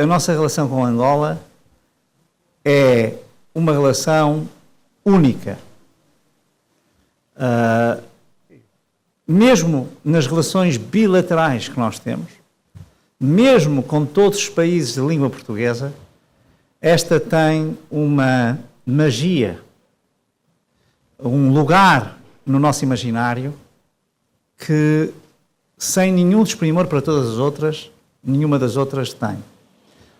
a nossa relação com Angola é uma relação única. Mesmo nas relações bilaterais que nós temos, mesmo com todos os países de língua portuguesa, esta tem uma magia, um lugar no nosso imaginário que, sem nenhum desprimor para todas as outras, nenhuma das outras tem.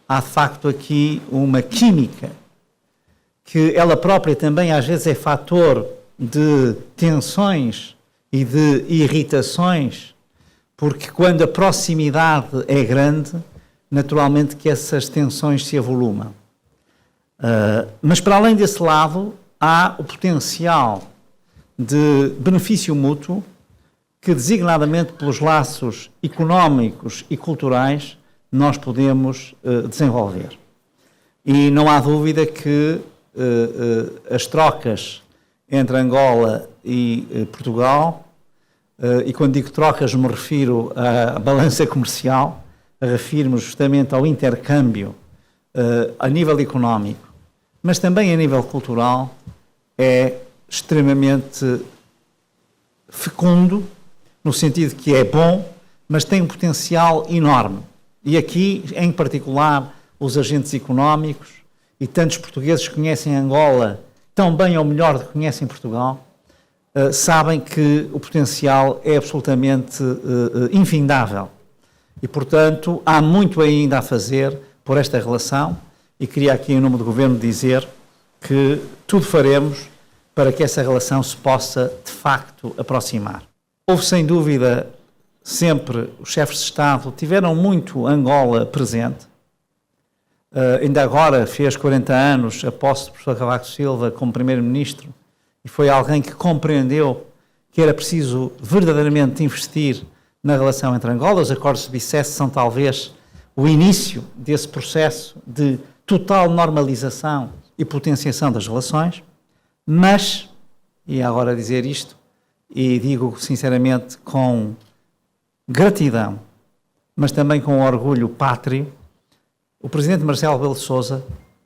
Há, de facto, aqui uma química que ela própria também às vezes é fator de tensões e de irritações, porque quando a proximidade é grande, naturalmente que essas tensões se avolumam. Mas para além desse lado, há o potencial de benefício mútuo que, designadamente pelos laços económicos e culturais, nós podemos desenvolver. E não há dúvida que as trocas entre Angola e Portugal, e quando digo trocas me refiro à balança comercial, refiro-me justamente ao intercâmbio a nível económico, mas também a nível cultural, é extremamente fecundo, no sentido que é bom, mas tem um potencial enorme. E aqui, em particular, os agentes económicos, e tantos portugueses que conhecem Angola tão bem ou melhor do que conhecem Portugal, sabem que o potencial é absolutamente infindável. E, portanto, há muito ainda a fazer por esta relação, e queria aqui, em nome do Governo, dizer que tudo faremos para que essa relação se possa, de facto, aproximar. Houve, sem dúvida, sempre os chefes de Estado tiveram muito Angola presente. Ainda agora fez 40 anos a posse do professor Cavaco Silva como Primeiro-Ministro e foi alguém que compreendeu que era preciso verdadeiramente investir na relação entre Angola. Os acordos de Bicesse são talvez o início desse processo de total normalização e potenciação das relações, mas, e agora dizer isto, e digo sinceramente com gratidão, mas também com orgulho pátrio, o Presidente Marcelo Rebelo de Sousa,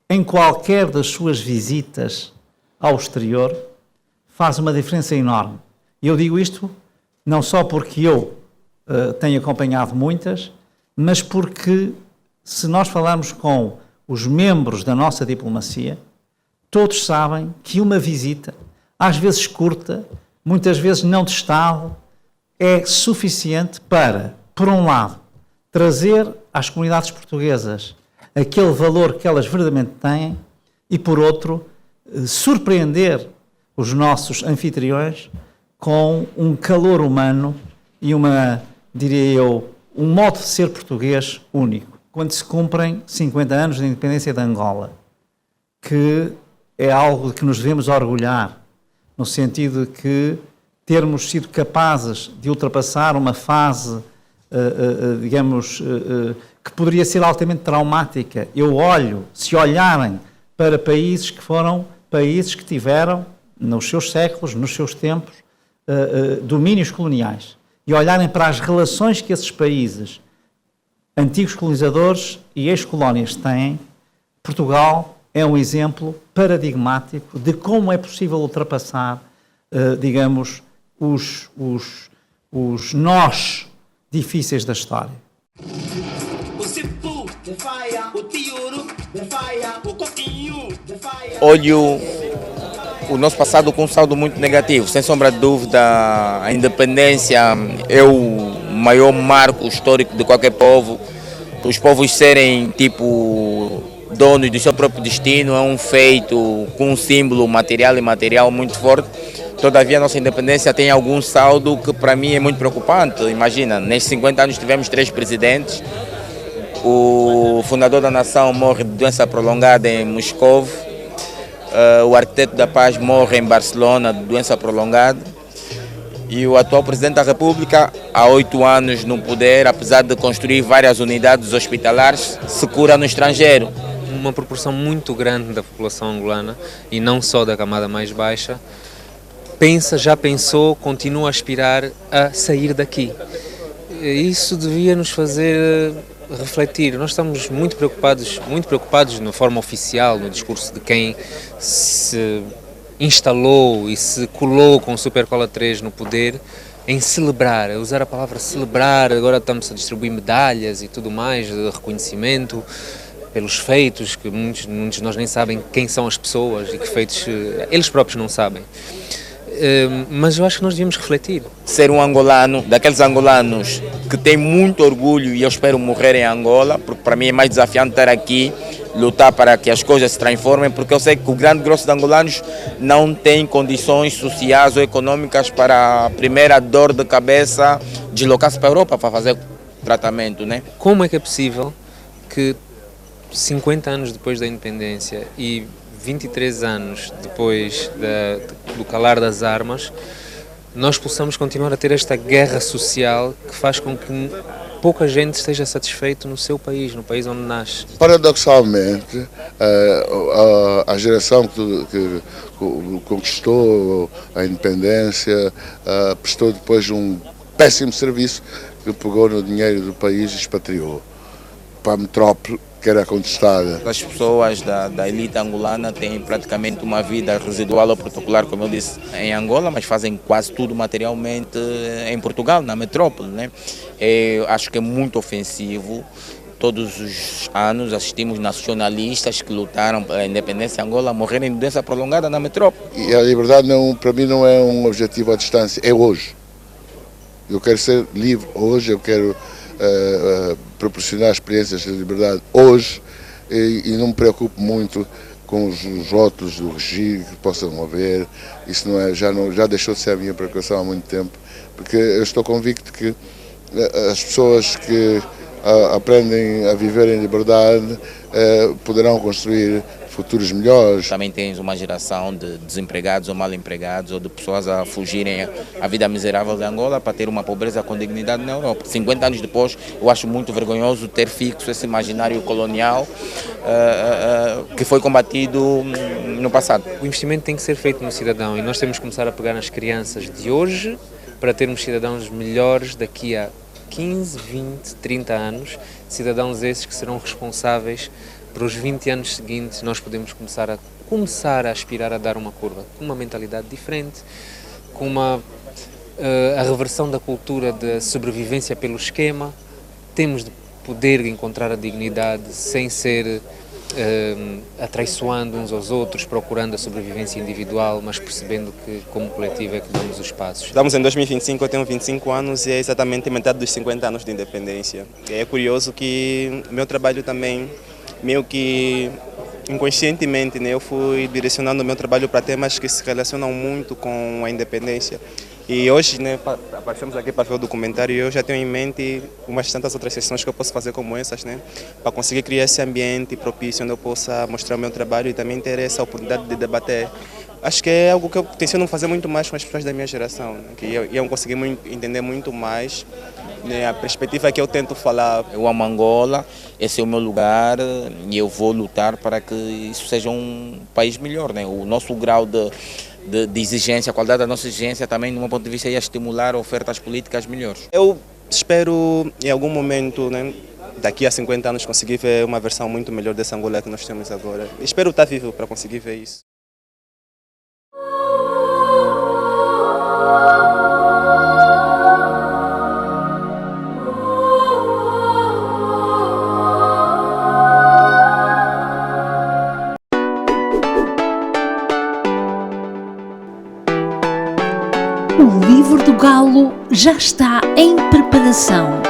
em qualquer das suas visitas ao exterior, faz uma diferença enorme. E eu digo isto não só porque eu tenho acompanhado muitas, mas porque, se nós falarmos com os membros da nossa diplomacia, todos sabem que uma visita, às vezes curta, muitas vezes não de Estado, é suficiente para, por um lado, trazer às comunidades portuguesas aquele valor que elas verdadeiramente têm e, por outro, surpreender os nossos anfitriões com um calor humano e uma, diria eu, um modo de ser português único. Quando se cumprem 50 anos da independência de Angola, que é algo de que nos devemos orgulhar, no sentido de que termos sido capazes de ultrapassar uma fase, digamos, que poderia ser altamente traumática. Se olharem para países que foram países que tiveram, nos seus séculos, nos seus tempos, domínios coloniais, e olharem para as relações que esses países, antigos colonizadores e ex-colónias têm, Portugal é um exemplo paradigmático de como é possível ultrapassar, digamos, os nós difíceis da história. Olho o nosso passado com um saldo muito negativo. Sem sombra de dúvida, a independência é o maior marco histórico de qualquer povo. Os povos serem, donos do seu próprio destino é um feito com um símbolo material e imaterial muito forte. Todavia, a nossa independência tem algum saldo que para mim é muito preocupante. Imagina, nestes 50 anos tivemos 3 presidentes. O fundador da nação morre de doença prolongada em Moscou. O arquiteto da paz morre em Barcelona de doença prolongada. E o atual presidente da República, há 8 anos no poder, apesar de construir várias unidades hospitalares, se cura no estrangeiro. Uma proporção muito grande da população angolana, e não só da camada mais baixa, já pensou, continua a aspirar a sair daqui. Isso devia nos fazer refletir. Nós estamos muito preocupados na forma oficial, no discurso de quem se instalou e se colou com o Supercola 3 no poder, em celebrar, usar a palavra celebrar. Agora estamos a distribuir medalhas e tudo mais, de reconhecimento pelos feitos, que muitos de nós nem sabem quem são as pessoas e que feitos eles próprios não sabem. Mas eu acho que nós devíamos refletir. Ser um angolano, daqueles angolanos que tem muito orgulho, e eu espero morrer em Angola, porque para mim é mais desafiante estar aqui, lutar para que as coisas se transformem, porque eu sei que o grande grosso de angolanos não tem condições sociais ou econômicas para a primeira dor de cabeça deslocar-se para a Europa para fazer tratamento, né? Como é que é possível que 50 anos depois da independência e 23 anos depois do calar das armas, nós possamos continuar a ter esta guerra social que faz com que pouca gente esteja satisfeito no seu país, no país onde nasce? Paradoxalmente, a geração que conquistou a independência prestou depois um péssimo serviço, que pegou no dinheiro do país e expatriou para a metrópole, que era contestada. As pessoas da elite angolana têm praticamente uma vida residual ou protocolar, como eu disse, em Angola, mas fazem quase tudo materialmente em Portugal, na metrópole, né? Eu acho que é muito ofensivo. Todos os anos assistimos nacionalistas que lutaram pela independência de Angola morrerem de doença prolongada na metrópole. E a liberdade, para mim, não é um objetivo à distância, é hoje. Eu quero ser livre hoje, eu quero proporcionar experiências de liberdade hoje e não me preocupo muito com os rótulos do regime que possam haver. Isso já deixou de ser a minha preocupação há muito tempo, porque eu estou convicto que as pessoas que aprendem a viver em liberdade poderão construir futuros melhores. Também tens uma geração de desempregados ou mal empregados, ou de pessoas a fugirem à vida miserável de Angola para ter uma pobreza com dignidade na Europa. 50 anos depois, eu acho muito vergonhoso ter fixo esse imaginário colonial que foi combatido no passado. O investimento tem que ser feito no cidadão e nós temos que começar a pegar nas crianças de hoje para termos cidadãos melhores daqui a 15, 20, 30 anos, cidadãos esses que serão responsáveis para os 20 anos seguintes. Nós podemos começar a aspirar a dar uma curva, com uma mentalidade diferente, com a reversão da cultura da sobrevivência pelo esquema. Temos de poder encontrar a dignidade sem ser atraiçoando uns aos outros, procurando a sobrevivência individual, mas percebendo que como coletivo é que damos os passos. Estamos em 2025, eu tenho 25 anos e é exatamente metade dos 50 anos de independência. É curioso que o meu trabalho também, meio que inconscientemente, né, eu fui direcionando o meu trabalho para temas que se relacionam muito com a independência. E hoje, né, aparecemos aqui para ver o documentário e eu já tenho em mente umas tantas outras sessões que eu posso fazer como essas, né, para conseguir criar esse ambiente propício onde eu possa mostrar o meu trabalho e também ter essa oportunidade de debater. Acho que é algo que eu tenciono fazer muito mais com as pessoas da minha geração, né, que iam conseguir entender muito mais, né, a perspectiva que eu tento falar. Eu amo Angola, esse é o meu lugar e eu vou lutar para que isso seja um país melhor, né? O nosso grau de exigência, a qualidade da nossa exigência também, de um ponto de vista, ia estimular ofertas políticas melhores. Eu espero, em algum momento, né, daqui a 50 anos, conseguir ver uma versão muito melhor dessa Angola que nós temos agora. Espero estar vivo para conseguir ver isso. O livro do Galo já está em preparação.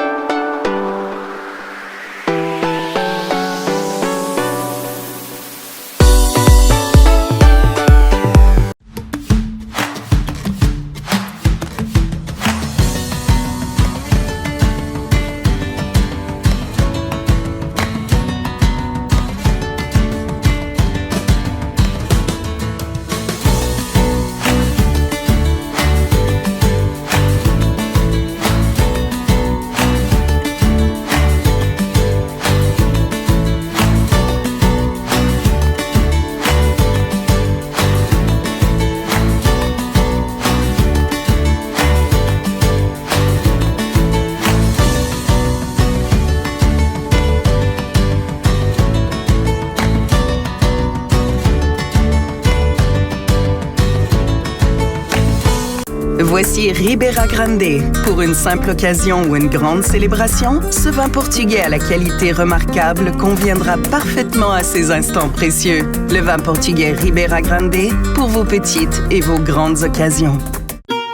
Voici Ribeira Grande. Pour une simple occasion ou une grande célébration, ce vin portugais à la qualité remarquable conviendra parfaitement à ces instants précieux. Le vin portugais Ribeira Grande pour vos petites et vos grandes occasions.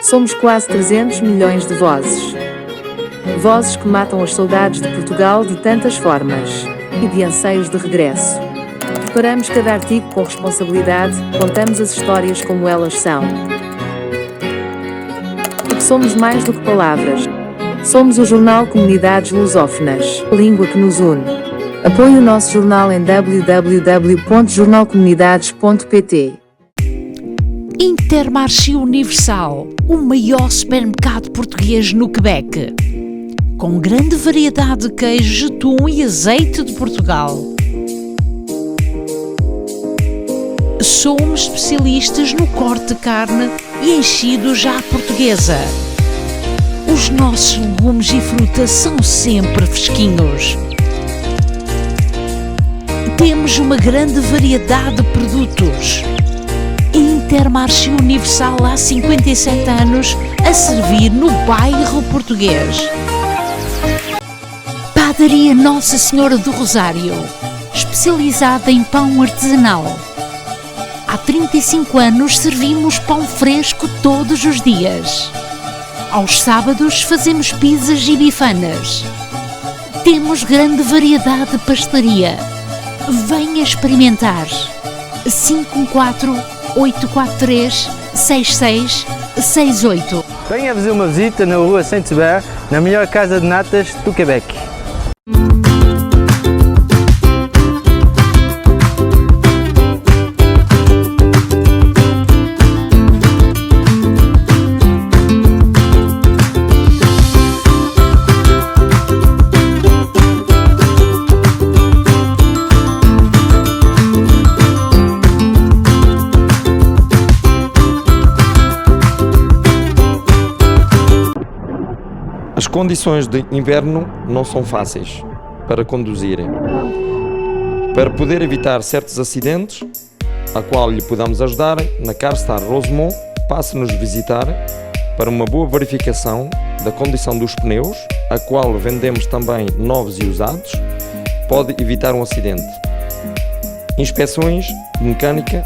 Somos quase 300 milhões de vozes. Vozes que matam as saudades de Portugal de tantas formas e de anseios de regresso. Preparamos cada artigo com responsabilidade, contamos as histórias como elas são. Porque somos mais do que palavras. Somos o jornal Comunidades Lusófonas, a língua que nos une. Apoie o nosso jornal em www.jornalcomunidades.pt. Intermarché Universal, o maior supermercado português no Quebec. Com grande variedade de queijos, atum e azeite de Portugal. Somos especialistas no corte de carne e enchidos à portuguesa. Os nossos legumes e frutas são sempre fresquinhos. Temos uma grande variedade de produtos. Intermarché Universal há 57 anos a servir no bairro português. Padaria Nossa Senhora do Rosário, especializada em pão artesanal. Há 35 anos servimos pão fresco todos os dias. Aos sábados fazemos pizzas e bifanas. Temos grande variedade de pastelaria. Venha experimentar. 514-843-6668. Venha fazer uma visita na rua Saint-Hubert, na melhor casa de natas do Quebec. As condições de inverno não são fáceis para conduzirem. Para poder evitar certos acidentes, a qual lhe podemos ajudar, na CarStar Rosemont, passe-nos visitar para uma boa verificação da condição dos pneus, a qual vendemos também novos e usados, pode evitar um acidente. Inspeções de mecânica,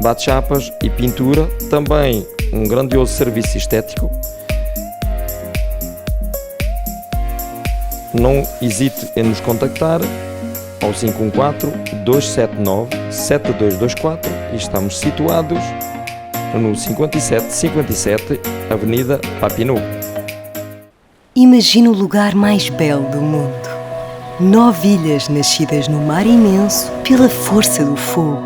bate-chapas e pintura, também um grandioso serviço estético. Não hesite em nos contactar ao 514-279-7224 e estamos situados no 5757 Avenida Papineau. Imagina o lugar mais belo do mundo. 9 ilhas nascidas no mar imenso pela força do fogo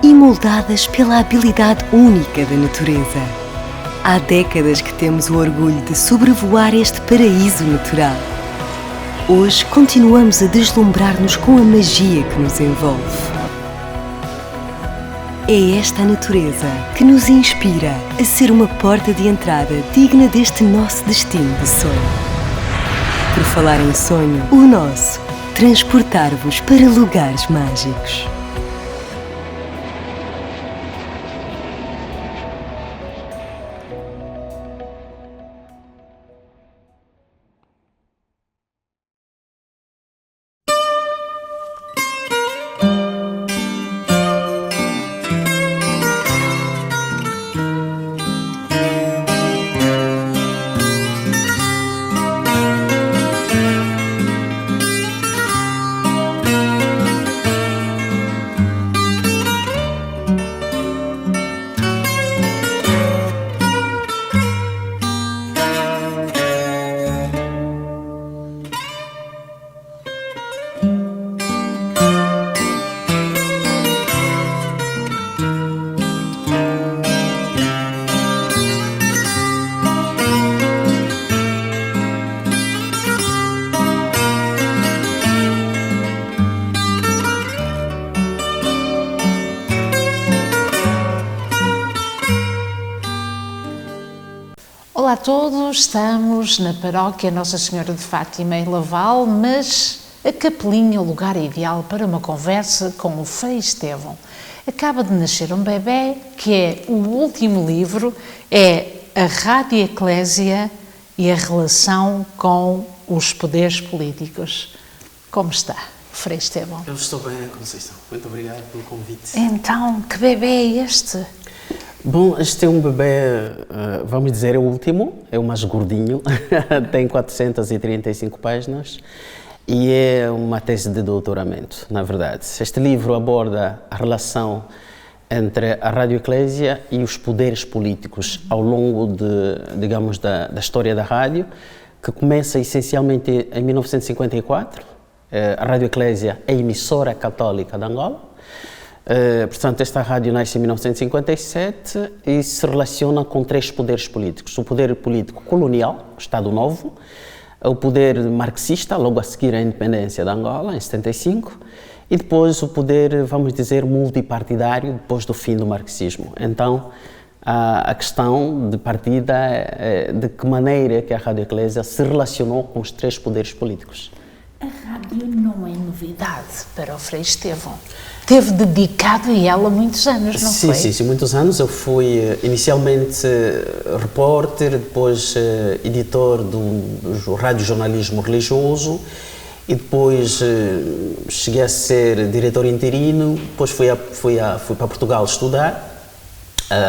e moldadas pela habilidade única da natureza. Há décadas que temos o orgulho de sobrevoar este paraíso natural. Hoje continuamos a deslumbrar-nos com a magia que nos envolve. É esta a natureza que nos inspira a ser uma porta de entrada digna deste nosso destino de sonho. Por falar em sonho, o nosso, transportar-vos para lugares mágicos. Olá a todos, estamos na paróquia Nossa Senhora de Fátima em Laval, mas a capelinha é o lugar ideal para uma conversa com o Frei Estevão. Acaba de nascer um bebê, que é o último livro, é a Rádio Eclésia e a relação com os poderes políticos. Como está, Frei Estevão? Eu estou bem, Conceição. Muito obrigado pelo convite. Então, que bebê é este? Bom, este é um bebê, vamos dizer, o último, é o mais gordinho, tem 435 páginas e é uma tese de doutoramento, na verdade. Este livro aborda a relação entre a Rádio Eclésia e os poderes políticos ao longo digamos, da história da rádio, que começa essencialmente em 1954. A Rádio Eclésia é a emissora católica de Angola. Portanto, esta rádio nasce em 1957 e se relaciona com 3 poderes políticos. O poder político colonial, o Estado Novo, o poder marxista, logo a seguir à independência de Angola, em 75, e depois o poder, vamos dizer, multipartidário, depois do fim do marxismo. Então, a questão de partida é de que maneira que a Rádio Eclésia se relacionou com os 3 poderes políticos. A rádio não é novidade para o Frei Estevão. Teve dedicado a ela muitos anos, não foi? Sim, muitos anos. Eu fui inicialmente repórter, depois editor do radiojornalismo religioso e depois cheguei a ser diretor interino, depois fui para Portugal estudar.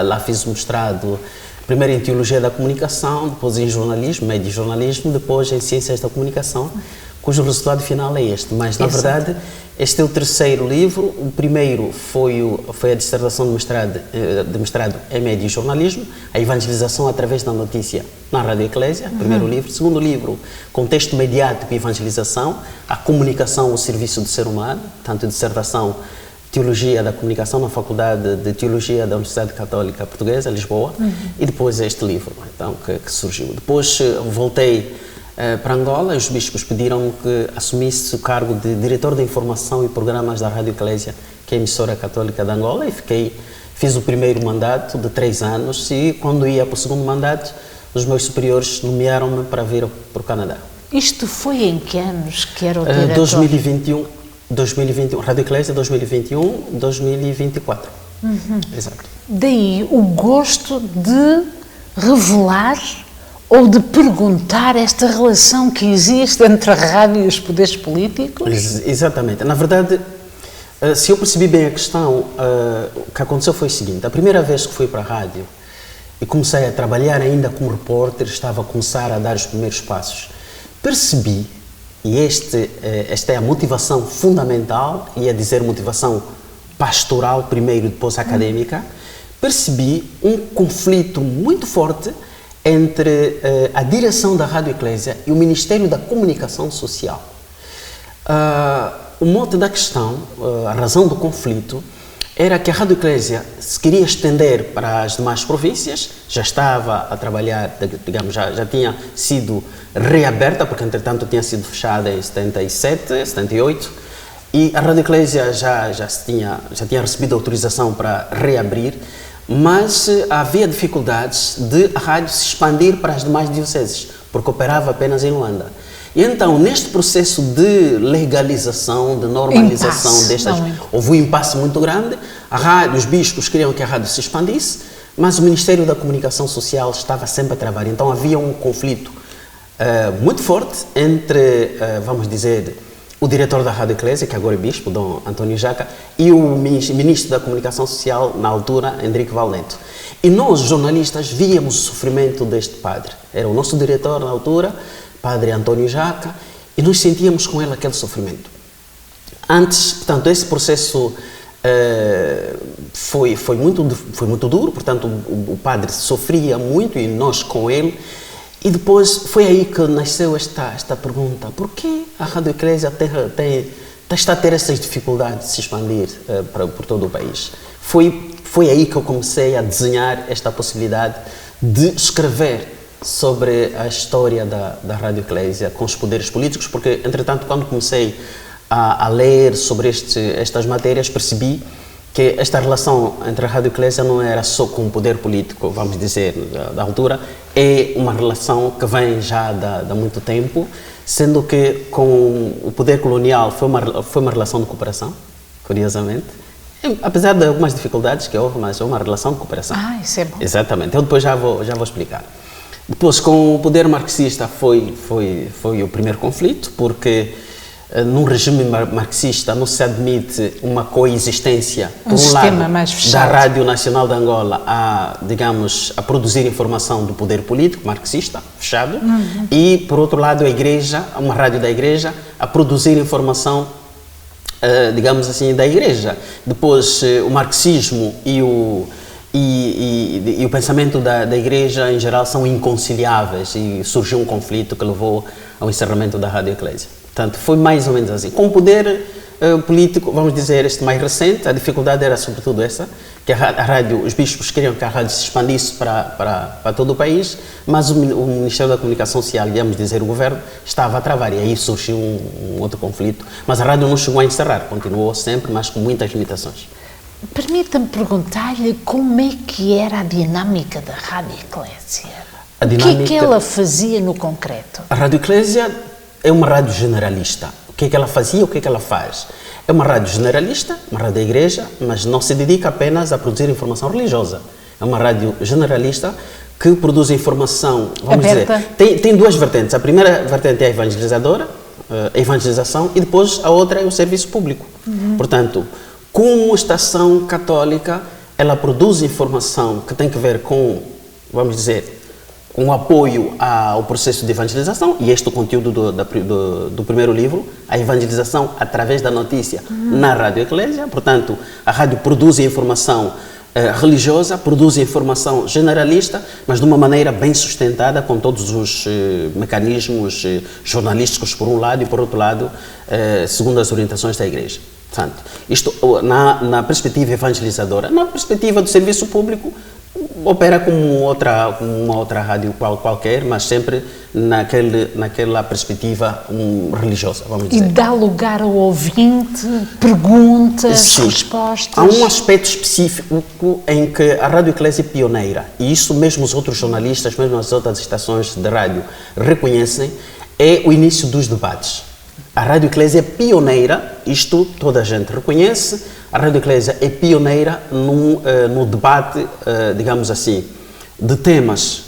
Lá fiz um mestrado, primeiro em Teologia da Comunicação, depois em Jornalismo, Médio Jornalismo, depois em Ciências da Comunicação, cujo resultado final é este. Mas, na verdade, este é o 3º livro. O primeiro foi a dissertação de mestrado em Médio Jornalismo, a evangelização através da notícia na Rádio Eclésia, primeiro livro. Segundo livro, Contexto Mediático e Evangelização, a comunicação ao serviço do ser humano, tanto dissertação Teologia da Comunicação na Faculdade de Teologia da Universidade Católica Portuguesa, Lisboa, e depois este livro então, que surgiu. Depois voltei para Angola e os bispos pediram que assumisse o cargo de diretor de informação e programas da Rádio Eclésia, que é a emissora católica de Angola, e fiz o primeiro mandato de 3 anos e quando ia para o segundo mandato, os meus superiores nomearam-me para vir para o Canadá. Isto foi em que anos que era o diretor? 2021, Rádio Eclésia 2021, 2024. Exato. Daí o gosto de revelar ou de perguntar esta relação que existe entre a rádio e os poderes políticos? Exatamente. Na verdade, se eu percebi bem a questão, o que aconteceu foi o seguinte: a primeira vez que fui para a rádio e comecei a trabalhar ainda como repórter, estava a começar a dar os primeiros passos, percebi, e esta é a motivação fundamental, ia dizer motivação pastoral primeiro e depois académica, percebi um conflito muito forte entre a direção da Rádio Eclésia e o Ministério da Comunicação Social. O mote da questão, a razão do conflito, era que a Rádio Eclésia se queria estender para as demais províncias, já estava a trabalhar, digamos, já tinha sido reaberta, porque entretanto tinha sido fechada em 77, 78, e a Rádio Eclésia já tinha recebido autorização para reabrir, mas havia dificuldades de a rádio se expandir para as demais dioceses, porque operava apenas em Luanda. E então, neste processo de legalização, de normalização houve um impasse muito grande. A rádio, os bispos queriam que a rádio se expandisse, mas o Ministério da Comunicação Social estava sempre a travar. Então havia um conflito muito forte entre, vamos dizer, o diretor da Rádio Eclésia, que agora é bispo, Dom António Jaca, e o ministro da Comunicação Social, na altura, Henrique Valento. E nós, jornalistas, víamos o sofrimento deste padre. Era o nosso diretor na altura, Padre António Jaca, e nós sentíamos com ele aquele sofrimento. Antes, portanto, esse processo foi muito duro, portanto, o padre sofria muito e nós com ele. E depois foi aí que nasceu esta pergunta: por que a Rádio Eclésia está a ter essas dificuldades de se expandir por todo o país? Foi aí que eu comecei a desenhar esta possibilidade de escrever sobre a história da Rádio Eclésia com os poderes políticos, porque, entretanto, quando comecei a ler sobre estas matérias, percebi que esta relação entre a Rádio Eclésia não era só com o poder político, vamos dizer, da altura, é uma relação que vem já de muito tempo, sendo que com o poder colonial foi uma relação de cooperação, curiosamente, Apesar de algumas dificuldades que houve, mas é uma relação de cooperação. Isso é bom. Exatamente. Eu depois já vou explicar. Depois, com o poder marxista foi o primeiro conflito, porque num regime marxista não se admite uma coexistência, por um lado, da Rádio Nacional de Angola a produzir informação do poder político marxista, fechado, e, por outro lado, a Igreja, uma rádio da Igreja, a produzir informação, da Igreja. Depois, o marxismo e o pensamento da Igreja, em geral, são inconciliáveis e surgiu um conflito que levou ao encerramento da Rádio Eclésia. Portanto, foi mais ou menos assim. Com o poder político, vamos dizer, este mais recente, a dificuldade era sobretudo essa, que a rádio, os bispos queriam que a rádio se expandisse para todo o país, mas o Ministério da Comunicação Social, digamos dizer, o governo, estava a travar, e aí surgiu um outro conflito. Mas a rádio não chegou a encerrar, continuou sempre, mas com muitas limitações. Permita-me perguntar-lhe como é que era a dinâmica da Rádio Eclésia. O que é que ela fazia no concreto? A Rádio Eclésia é uma rádio generalista. O que é que ela fazia, o que é que ela faz? É uma rádio generalista, uma rádio da Igreja, mas não se dedica apenas a produzir informação religiosa. É uma rádio generalista que produz informação, vamos aberta. Dizer, tem duas vertentes. A primeira vertente é a evangelizadora, a evangelização, e depois a outra é o serviço público. Portanto, como estação católica, ela produz informação que tem que ver com, vamos dizer, com apoio ao processo de evangelização, e este é o conteúdo do primeiro livro, a evangelização através da notícia na Rádio Eclésia. Portanto, a rádio produz informação religiosa, produz informação generalista, mas de uma maneira bem sustentada, com todos os mecanismos jornalísticos por um lado e por outro lado, segundo as orientações da Igreja. Portanto, isto na perspectiva evangelizadora. Na perspectiva do serviço público, opera como uma outra rádio qualquer, mas sempre naquela perspectiva religiosa, vamos dizer. E dá lugar ao ouvinte, perguntas, respostas. Há um aspecto específico em que a Rádio Eclésia é pioneira, e isso mesmo os outros jornalistas, mesmo as outras estações de rádio reconhecem, é o início dos debates. A Rádio Eclésia é pioneira, isto toda a gente reconhece. A Rádio Eclésia é pioneira no debate, digamos assim, de temas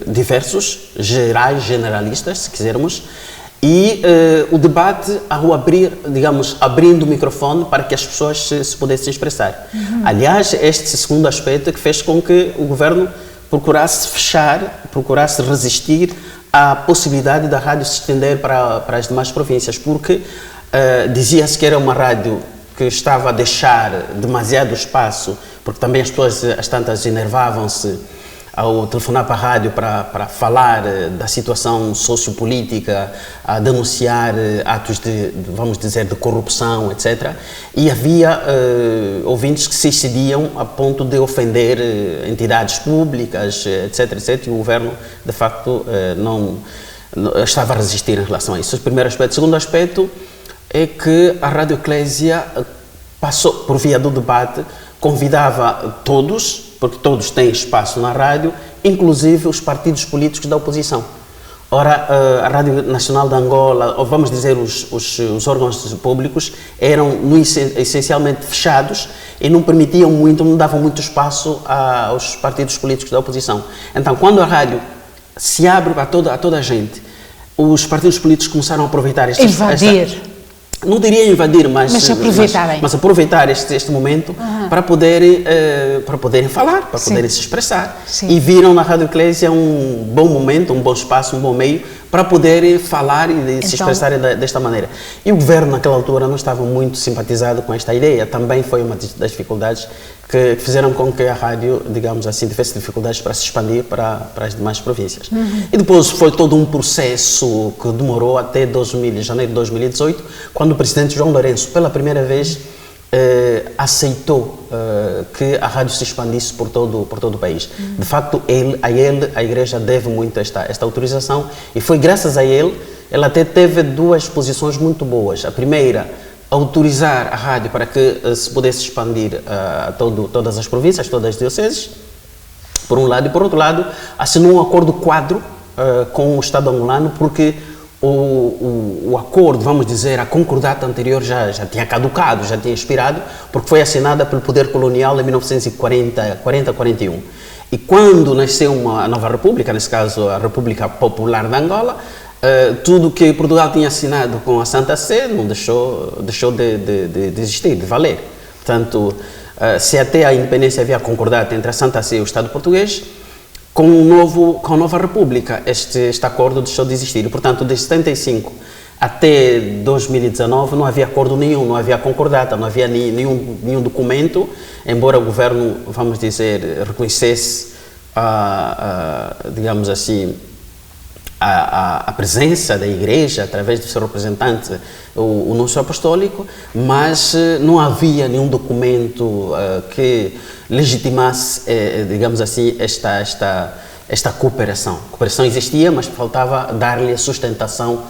diversos, gerais, generalistas, se quisermos, e o debate ao abrindo o microfone para que as pessoas se pudessem expressar. Aliás, este segundo aspecto que fez com que o governo procurasse resistir à possibilidade da rádio se estender para as demais províncias, porque dizia-se que era uma rádio que estava a deixar demasiado espaço, porque também as pessoas, às tantas, enervavam-se ao telefonar para a rádio para falar da situação sociopolítica, a denunciar atos vamos dizer, de corrupção, etc. E havia ouvintes que se excediam a ponto de ofender entidades públicas, etc., etc. E o governo, de facto, não estava a resistir em relação a isso. O primeiro aspecto. O segundo aspecto é que a Rádio Eclésia passou, por via do debate, convidava todos, porque todos têm espaço na rádio, inclusive os partidos políticos da oposição. Ora, a Rádio Nacional de Angola, ou vamos dizer os órgãos públicos, eram essencialmente fechados e não permitiam muito, não davam muito espaço aos partidos políticos da oposição. Então, quando a rádio se abre a toda a gente, os partidos políticos começaram a aproveitar não diria invadir, mas aproveitar este momento para poderem falar, para poderem se expressar. E viram na Rádio Eclésia um bom momento, um bom espaço, um bom meio para poderem falar e se expressarem desta maneira. E o governo, naquela altura, não estava muito simpatizado com esta ideia. Também foi uma das dificuldades que fizeram com que a rádio, digamos assim, tivesse dificuldades para se expandir para as demais províncias. E depois foi todo um processo que demorou até janeiro de 2018, quando o presidente João Lourenço, pela primeira vez, aceitou que a rádio se expandisse por todo o país. De facto, a Igreja deve muito esta autorização, e foi graças a ele, ela até teve duas posições muito boas. A primeira, autorizar a rádio para que se pudesse expandir a todas as províncias, todas as dioceses, por um lado, e por outro lado, assinou um acordo quadro com o Estado angolano, porque o acordo, vamos dizer, a concordata anterior já tinha caducado, já tinha expirado, porque foi assinada pelo poder colonial em 1940-41. E quando nasceu a nova república, nesse caso a República Popular de Angola, tudo que Portugal tinha assinado com a Santa Sé não deixou de existir, de valer. Portanto, se até a independência havia concordado entre a Santa Sé e o Estado português, com a nova República este acordo deixou de existir. E, portanto, de 75 até 2019 não havia acordo nenhum, não havia concordata, não havia nenhum documento, embora o governo, vamos dizer, reconhecesse, digamos assim, a presença da Igreja através do seu representante, o Núncio Apostólico, mas não havia nenhum documento que legitimasse, digamos assim, esta cooperação. A cooperação existia, mas faltava dar-lhe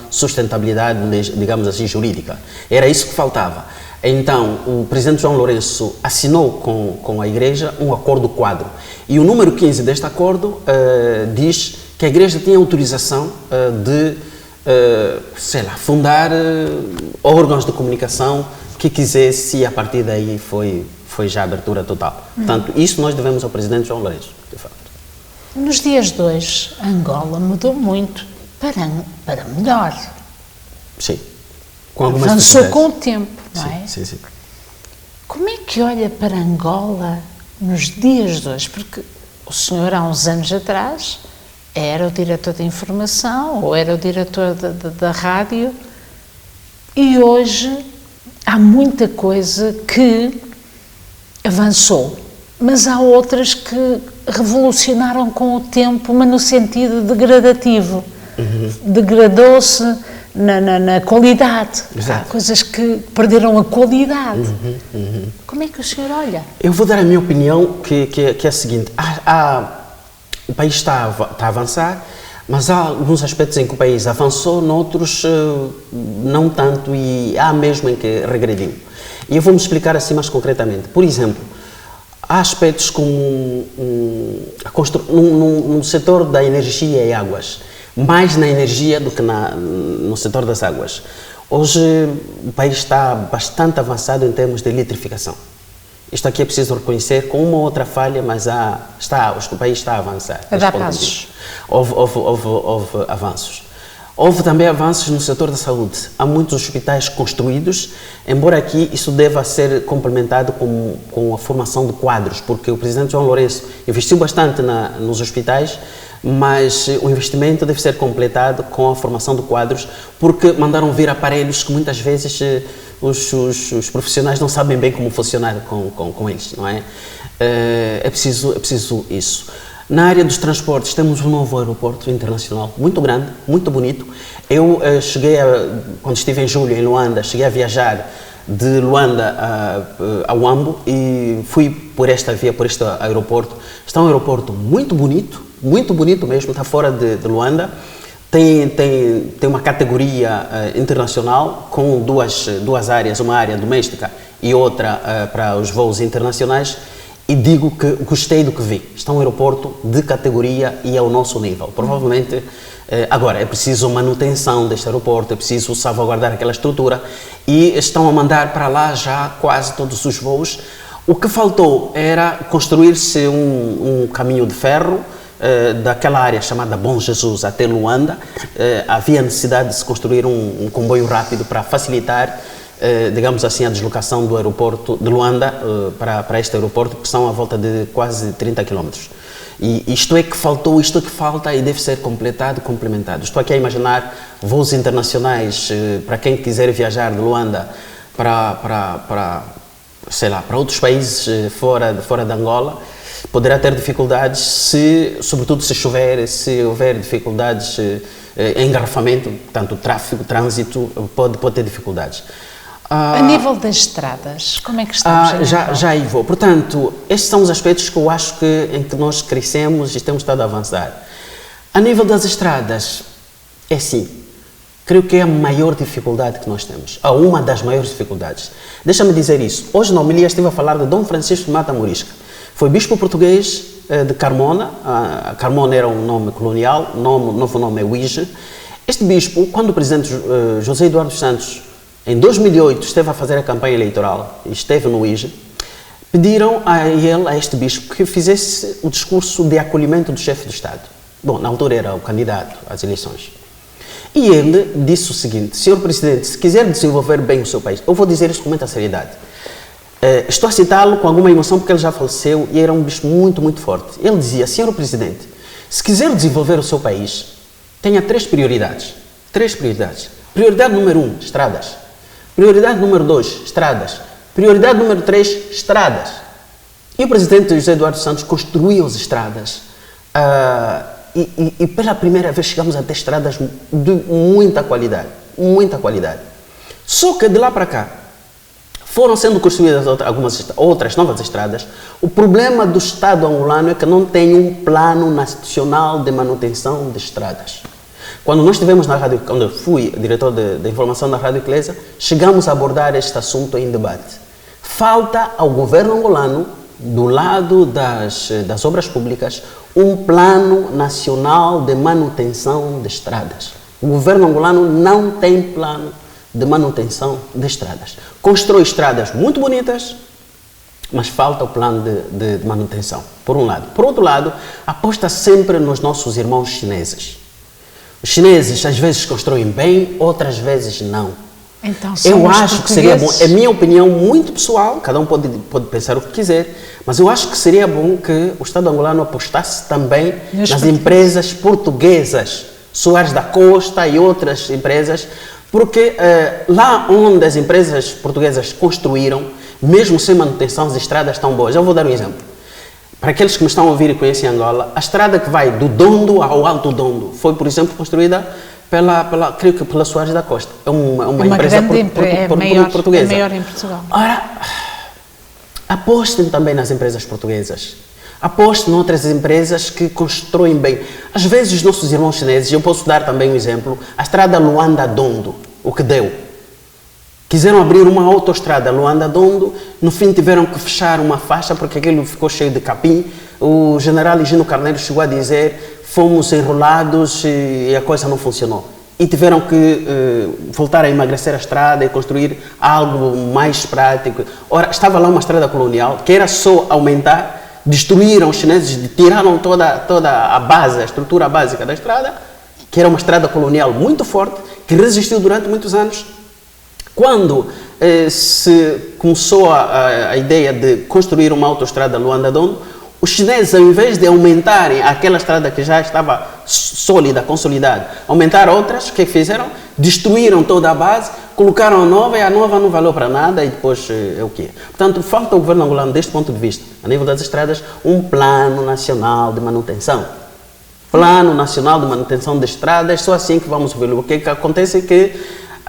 sustentabilidade, digamos assim, jurídica. Era isso que faltava. Então, o presidente João Lourenço assinou com a Igreja um acordo quadro. E o número 15 deste acordo diz que a Igreja tinha autorização de, fundar órgãos de comunicação que quisesse, e a partir daí foi já a abertura total. Portanto, isso nós devemos ao presidente João Lourenço, de facto. Nos dias de hoje, Angola mudou muito para melhor. Sim. Avançou com o tempo, não é? Sim. Como é que olha para Angola nos dias de hoje? Porque o senhor, há uns anos atrás, era o diretor de informação ou era o diretor da rádio, e hoje há muita coisa que avançou, mas há outras que revolucionaram com o tempo, mas no sentido degradativo. Degradou-se na qualidade. Há coisas que perderam a qualidade. Como é que o senhor olha? Eu vou dar a minha opinião, que é a seguinte. O país está a avançar, mas há alguns aspectos em que o país avançou, noutros não tanto, e há mesmo em que regrediu. E eu vou-me explicar assim mais concretamente. Por exemplo, há aspectos como no setor da energia e águas, mais na energia do que no setor das águas. Hoje o país está bastante avançado em termos de eletrificação. Isto aqui é preciso reconhecer, com uma ou outra falha, mas o país está a avançar. A dar passos. Houve avanços. Houve também avanços no setor da saúde. Há muitos hospitais construídos, embora aqui isso deva ser complementado com a formação de quadros, porque o presidente João Lourenço investiu bastante nos hospitais, mas o investimento deve ser completado com a formação de quadros, porque mandaram vir aparelhos que muitas vezes os profissionais não sabem bem como funcionar com eles, não é? É preciso isso. Na área dos transportes, temos um novo aeroporto internacional, muito grande, muito bonito. Eu quando estive em julho em Luanda, cheguei a viajar de Luanda a Huambo e fui por esta via, por este aeroporto. Está um aeroporto muito bonito mesmo, está fora de Luanda. Tem uma categoria internacional com duas áreas, uma área doméstica e outra para os voos internacionais. E digo que gostei do que vi. Está um aeroporto de categoria e ao nosso nível. Provavelmente, agora, é preciso manutenção deste aeroporto, é preciso salvaguardar aquela estrutura e estão a mandar para lá já quase todos os voos. O que faltou era construir-se um caminho de ferro daquela área chamada Bom Jesus até Luanda. Havia necessidade de se construir um comboio rápido para facilitar, digamos assim, a deslocação do aeroporto de Luanda para este aeroporto, que são à volta de quase 30 km. E isto é que faltou, isto é que falta e deve ser completado, complementado. Estou aqui a imaginar voos internacionais para quem quiser viajar de Luanda para outros países fora de Angola. Poderá ter dificuldades, sobretudo se chover, se houver dificuldades em engarrafamento, portanto, tráfego, trânsito, pode ter dificuldades. A nível das estradas, como é que estamos? Já aí vou. Portanto, estes são os aspectos que eu acho em que nós crescemos e temos estado a avançar. A nível das estradas, é assim, creio que é a maior dificuldade que nós temos. Uma das maiores dificuldades. Deixa-me dizer isso. Hoje na homilia estive a falar de Dom Francisco de Mata Morisca. Foi bispo português de Carmona. Carmona era um nome colonial, o novo nome é Uige. Este bispo, quando o presidente José Eduardo Santos, em 2008, esteve a fazer a campanha eleitoral e esteve no IJE, pediram a ele, a este bispo, que fizesse o discurso de acolhimento do chefe do Estado. Bom, na altura era o candidato às eleições. E ele disse o seguinte: Senhor Presidente, se quiser desenvolver bem o seu país, eu vou dizer isto com muita seriedade. Estou a citá-lo com alguma emoção porque ele já faleceu e era um bispo muito, muito forte. Ele dizia: Senhor Presidente, se quiser desenvolver o seu país, tenha 3 prioridades. 3 prioridades. Prioridade número 1, estradas. Prioridade número 2, estradas. Prioridade número 3, estradas. E o presidente José Eduardo Santos construiu as estradas. E pela primeira vez chegamos a ter estradas de muita qualidade. Muita qualidade. Só que de lá para cá, foram sendo construídas algumas outras novas estradas. O problema do Estado angolano é que não tem um plano nacional de manutenção de estradas. Quando nós estivemos na rádio, quando eu fui diretor de informação da Rádio Eclésia, chegamos a abordar este assunto em debate. Falta ao governo angolano, do lado das obras públicas, um plano nacional de manutenção de estradas. O governo angolano não tem plano de manutenção de estradas. Constrói estradas muito bonitas, mas falta o plano de manutenção, por um lado. Por outro lado, aposta sempre nos nossos irmãos chineses. Os chineses às vezes constroem bem, outras vezes não. Então, eu acho que seria bom, é minha opinião muito pessoal, cada um pode pensar o que quiser, mas eu acho que seria bom que o Estado angolano apostasse também nas empresas portuguesas, Soares da Costa e outras empresas, porque lá onde as empresas portuguesas construíram, mesmo sem manutenção, as estradas estão boas. Eu vou dar um exemplo. Para aqueles que me estão a ouvir e conhecem Angola, a estrada que vai do Dondo ao Alto Dondo foi, por exemplo, construída creio que pela Soares da Costa. É uma empresa portuguesa. É maior em Portugal. Ora, apostem também nas empresas portuguesas. Apostem noutras empresas que constroem bem. Às vezes os nossos irmãos chineses, eu posso dar também um exemplo, a estrada Luanda-Dondo, o que deu. Quiseram abrir uma autoestrada Luanda-Dondo, no fim tiveram que fechar uma faixa porque aquilo ficou cheio de capim. O general Higino Carneiro chegou a dizer: fomos enrolados e a coisa não funcionou. E tiveram que voltar a emagrecer a estrada e construir algo mais prático. Ora, estava lá uma estrada colonial que era só aumentar, destruíram os chineses, tiraram toda a base, a estrutura básica da estrada, que era uma estrada colonial muito forte, que resistiu durante muitos anos. Quando se começou a ideia de construir uma autoestrada Luanda-Dondo, os chineses, ao invés de aumentarem aquela estrada que já estava sólida, consolidada, aumentaram outras, o que fizeram? Destruíram toda a base, colocaram a nova e a nova não valeu para nada e depois é o quê? Portanto, falta ao governo angolano, deste ponto de vista, a nível das estradas, um plano nacional de manutenção. Plano nacional de manutenção de estradas, só assim que vamos ver. O que acontece é que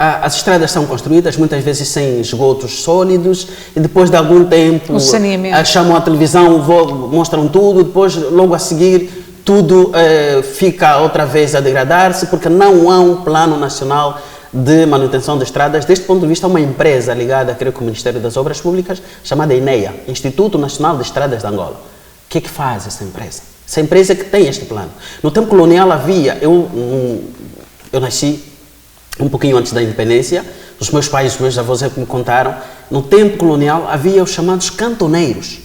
as estradas são construídas muitas vezes sem esgotos sólidos e depois de algum tempo chamam a televisão, mostram tudo, depois logo a seguir tudo fica outra vez a degradar-se porque não há um plano nacional de manutenção de estradas. Deste ponto de vista, uma empresa ligada, creio que ao Ministério das Obras Públicas, chamada INEA, Instituto Nacional de Estradas de Angola. O que é que faz essa empresa? Essa empresa que tem este plano. No tempo colonial havia, eu nasci um pouquinho antes da independência, os meus pais, os meus avós me contaram, no tempo colonial havia os chamados cantoneiros.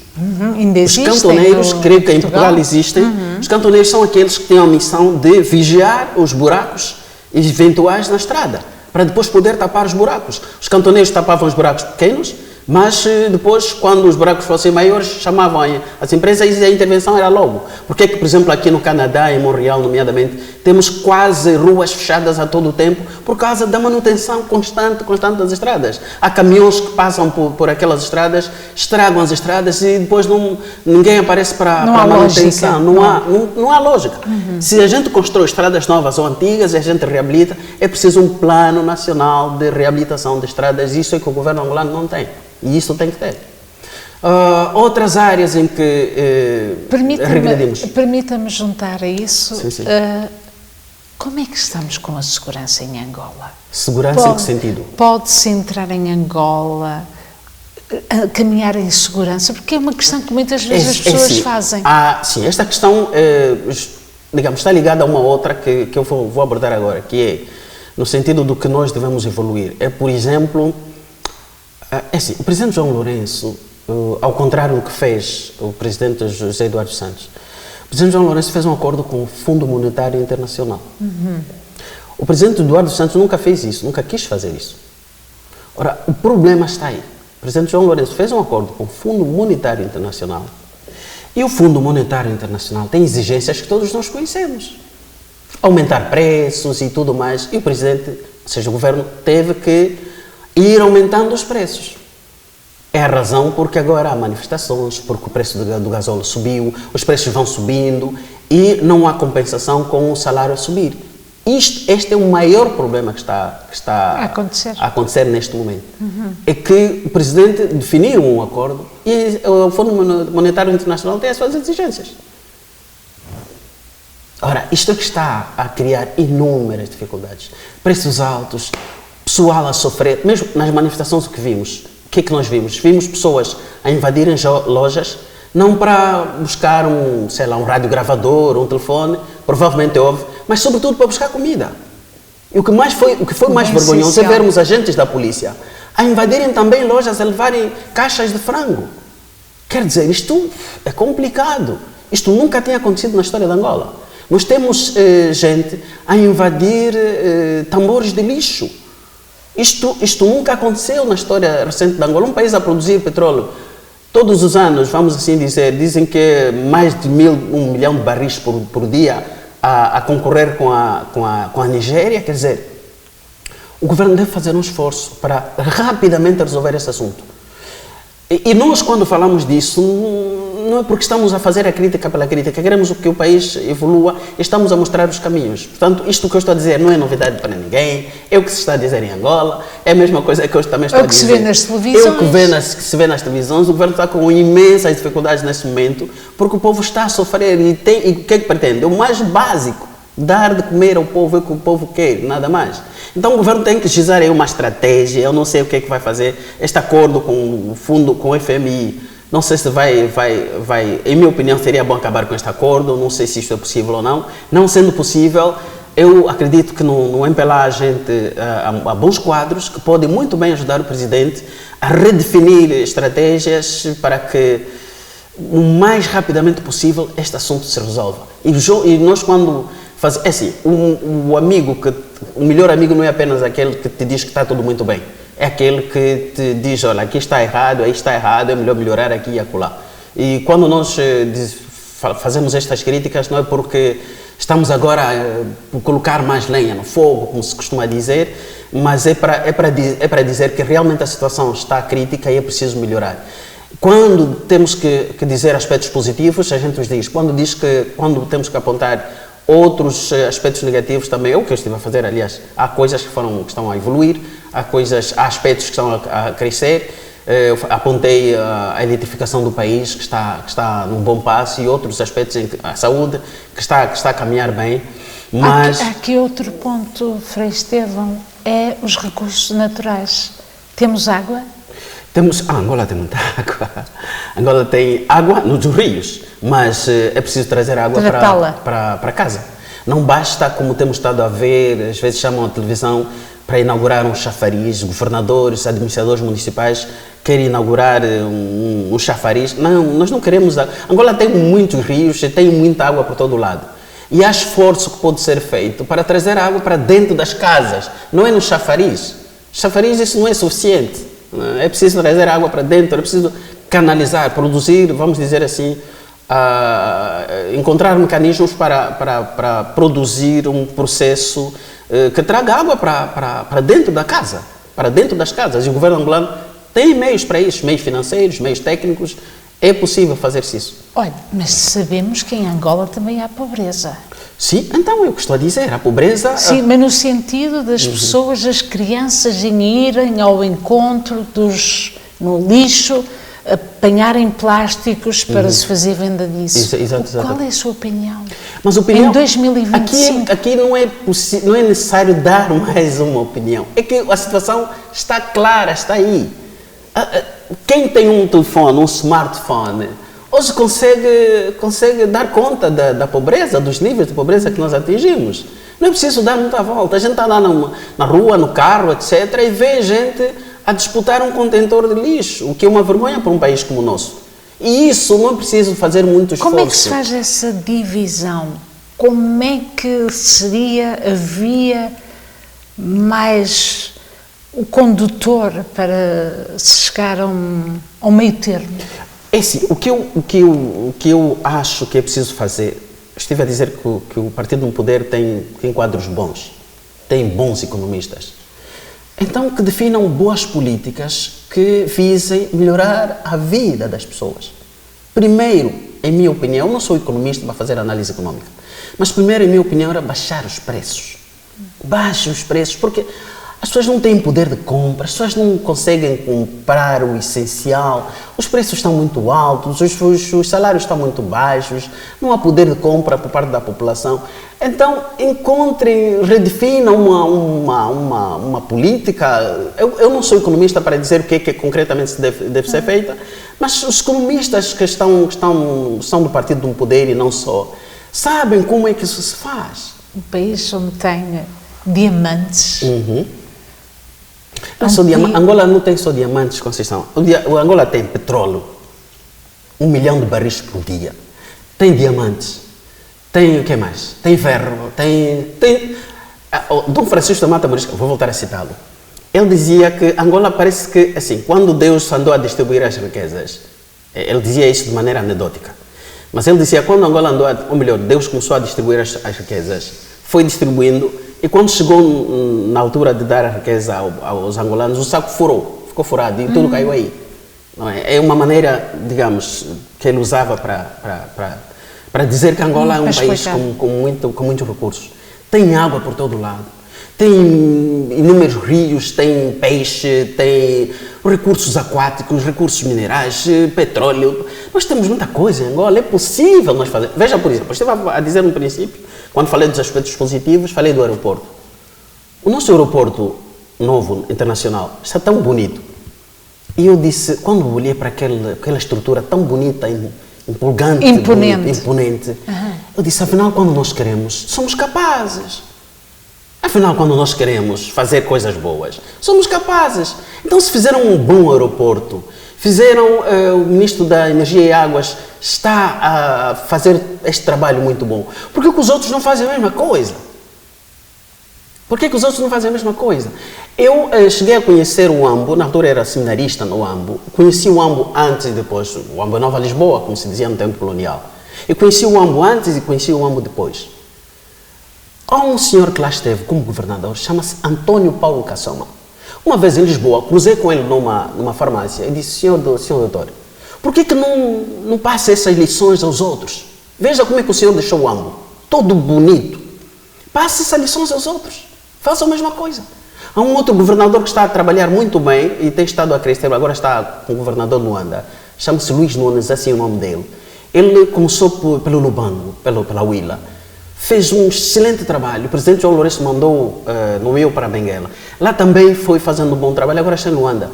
Ainda existem, os cantoneiros, creio que em Portugal existem, os cantoneiros são aqueles que têm a missão de vigiar os buracos eventuais na estrada, para depois poder tapar os buracos. Os cantoneiros tapavam os buracos pequenos, mas depois, quando os buracos fossem maiores, chamavam as empresas e a intervenção era logo. Porque é que, por exemplo, aqui no Canadá, em Montreal, nomeadamente, temos quase ruas fechadas a todo o tempo por causa da manutenção constante das estradas. Há caminhões que passam por aquelas estradas, estragam as estradas e depois ninguém aparece para a manutenção. Não há lógica. Se a gente constrói estradas novas ou antigas e a gente reabilita, é preciso um plano nacional de reabilitação de estradas. Isso é que o governo angolano não tem. E isso tem que ter. Outras áreas em que regredimos. Permita-me juntar a isso. Sim. Como é que estamos com a segurança em Angola? Segurança em que sentido? Pode-se entrar em Angola, caminhar em segurança? Porque é uma questão que muitas vezes as pessoas fazem. Sim, esta questão digamos, está ligada a uma outra que eu vou abordar agora, que é no sentido do que nós devemos evoluir. É, por exemplo, assim, o presidente João Lourenço, ao contrário do que fez o presidente José Eduardo Santos, o presidente João Lourenço fez um acordo com o Fundo Monetário Internacional. O presidente Eduardo Santos nunca fez isso, nunca quis fazer isso. Ora, o problema está aí. O presidente João Lourenço fez um acordo com o Fundo Monetário Internacional e o Fundo Monetário Internacional tem exigências que todos nós conhecemos. Aumentar preços e tudo mais. E o presidente, ou seja, o governo, teve que ir aumentando os preços. É a razão porque agora há manifestações, porque o preço do gasóleo subiu, os preços vão subindo e não há compensação com o salário a subir. Este é o maior problema que está a acontecer neste momento. É que o presidente definiu um acordo e o Fundo Monetário Internacional tem as suas exigências. Ora, isto é que está a criar inúmeras dificuldades. Preços altos, pessoal a sofrer, mesmo nas manifestações que vimos. O que é que nós vimos? Vimos pessoas a invadirem lojas, não para buscar um radiogravador, um telefone, provavelmente houve, mas sobretudo para buscar comida. E o que foi mais vergonhoso é vermos agentes da polícia a invadirem também lojas, a levarem caixas de frango. Quer dizer, isto é complicado. Isto nunca tinha acontecido na história de Angola. Nós temos gente a invadir tambores de lixo. Isto nunca aconteceu na história recente de Angola. Um país a produzir petróleo todos os anos, vamos assim dizer, dizem que mais de 1 milhão de barris por dia a concorrer com a Nigéria. Quer dizer, o governo deve fazer um esforço para rapidamente resolver esse assunto. E nós, quando falamos disso, não é porque estamos a fazer a crítica pela crítica, queremos que o país evolua e estamos a mostrar os caminhos. Portanto, isto que eu estou a dizer não é novidade para ninguém, é o que se está a dizer em Angola, é a mesma coisa que eu também estou a dizer. É o que se vê nas televisões. É o que se vê nas televisões. O governo está com imensas dificuldades nesse momento, porque o povo está a sofrer e o que é que pretende? O mais básico, dar de comer ao povo, é o que o povo quer, nada mais. Então o governo tem que gizar aí uma estratégia, eu não sei o que é que vai fazer, este acordo com o fundo, com o FMI, não sei se vai, em minha opinião seria bom acabar com este acordo, não sei se isto é possível ou não. Não sendo possível, eu acredito que no MPLA há bons quadros que podem muito bem ajudar o presidente a redefinir estratégias para que o mais rapidamente possível este assunto se resolva. E nós quando é assim, o melhor amigo não é apenas aquele que te diz que está tudo muito bem. É aquele que te diz, olha, aqui está errado, aí está errado, é melhor melhorar aqui e acolá. E quando nós fazemos estas críticas, não é porque estamos agora a colocar mais lenha no fogo, como se costuma dizer, mas é para dizer que realmente a situação está crítica e é preciso melhorar. Quando temos que dizer aspectos positivos, a gente os diz. Quando temos que apontar outros aspectos negativos também, é o que eu estive a fazer, aliás, há coisas que estão a evoluir, há aspectos que estão a crescer, apontei a elitificação do país, que está num bom passo, e outros aspectos, a saúde, que está a caminhar bem, mas... Há aqui outro ponto, Frei Estevão, é os recursos naturais. Temos água? Angola tem muita água. Angola tem água nos rios, mas é preciso trazer água para casa. Não basta, como temos estado a ver, às vezes chamam a televisão para inaugurar um chafariz, governadores, administradores municipais querem inaugurar um chafariz. Não, nós não queremos. Angola tem muitos rios e tem muita água por todo lado. E há esforço que pode ser feito para trazer água para dentro das casas, não é no chafariz. Chafariz, isso não é suficiente. É preciso trazer água para dentro, é preciso canalizar, produzir, vamos dizer assim, encontrar mecanismos para produzir um processo que traga água para dentro da casa, para dentro das casas. E o governo angolano tem meios para isso, meios financeiros, meios técnicos, é possível fazer-se isso. Olha, mas sabemos que em Angola também há pobreza. Sim, então é o que estou a dizer, a pobreza... Sim, mas no sentido das pessoas, as crianças irem ao encontro no lixo, apanharem plásticos para se fazer venda disso. Exato. Qual é a sua opinião? Mas opinião, em 2025? Aqui não é necessário dar mais uma opinião. É que a situação está clara, está aí. Quem tem um telefone, um smartphone, hoje consegue dar conta da pobreza, dos níveis de pobreza que nós atingimos. Não é preciso dar muita volta. A gente está lá na rua, no carro, etc., e vê gente a disputar um contentor de lixo, o que é uma vergonha para um país como o nosso. E isso não é preciso fazer muito esforço. Como é que se faz essa divisão? Como é que havia mais o condutor para se chegar a um meio termo? É assim, o que eu acho que é preciso fazer, estive a dizer que o partido no poder tem quadros bons, tem bons economistas. Então, que definam boas políticas que visem melhorar a vida das pessoas. Primeiro, em minha opinião, eu não sou economista para fazer análise econômica, mas primeiro, em minha opinião, era baixar os preços. Baixe os preços, porque as pessoas não têm poder de compra, as pessoas não conseguem comprar o essencial, os preços estão muito altos, os salários estão muito baixos, não há poder de compra por parte da população. Então, redefinam uma política. Eu não sou economista para dizer o que concretamente deve ser feita, mas os economistas que são do partido do poder e não só, sabem como é que isso se faz. Um país onde tem diamantes. Angola não tem só diamantes, Conceição. O Angola tem petróleo, 1 milhão de barris por dia. Tem diamantes. Tem o que mais? Tem ferro. Dom Francisco da Mata Morisca, vou voltar a citá-lo. Ele dizia que Angola parece que, assim, quando Deus andou a distribuir as riquezas, ele dizia isso de maneira anedótica, mas ele dizia que quando Angola Deus começou a distribuir as riquezas, foi distribuindo, e quando chegou na altura de dar a riqueza aos angolanos, o saco ficou furado e tudo caiu aí. Não é? É uma maneira, digamos, que ele usava para dizer que Angola é um país com muitos recursos. Tem água por todo lado, tem inúmeros rios, tem peixe, tem recursos aquáticos, recursos minerais, petróleo. Nós temos muita coisa em Angola, é possível nós fazer. Veja, por exemplo, eu estava a dizer no princípio, quando falei dos aspectos positivos, falei do aeroporto. O nosso aeroporto novo, internacional, está tão bonito. E eu disse, quando olhei para aquela estrutura tão bonita, empolgante, imponente, eu disse, afinal, quando nós queremos, somos capazes. Afinal, quando nós queremos fazer coisas boas, somos capazes. Então, se fizeram um bom aeroporto, o Ministro da Energia e Águas está a fazer este trabalho muito bom, por que os outros não fazem a mesma coisa? Por que os outros não fazem a mesma coisa? Eu cheguei a conhecer o AMBO, na altura era seminarista no AMBO, conheci o AMBO antes e depois, o AMBO é Nova Lisboa, como se dizia no tempo colonial. Eu conheci o AMBO antes e conheci o AMBO depois. Há um senhor que lá esteve como governador, chama-se Antônio Paulo Cassoma. Uma vez em Lisboa, cruzei com ele numa farmácia e disse, senhor doutor, por que não passa essas lições aos outros? Veja como é que o senhor deixou o AMBO, todo bonito. Passe essas lições aos outros, faça a mesma coisa. Há um outro governador que está a trabalhar muito bem e tem estado a crescer, agora está com o governador Luanda, chama-se Luís Nunes, assim é o nome dele. Ele começou pelo Lubango, pela Huila. Fez um excelente trabalho. O presidente João Lourenço mandou nomeou para Benguela. Lá também foi fazendo um bom trabalho, agora está em Luanda.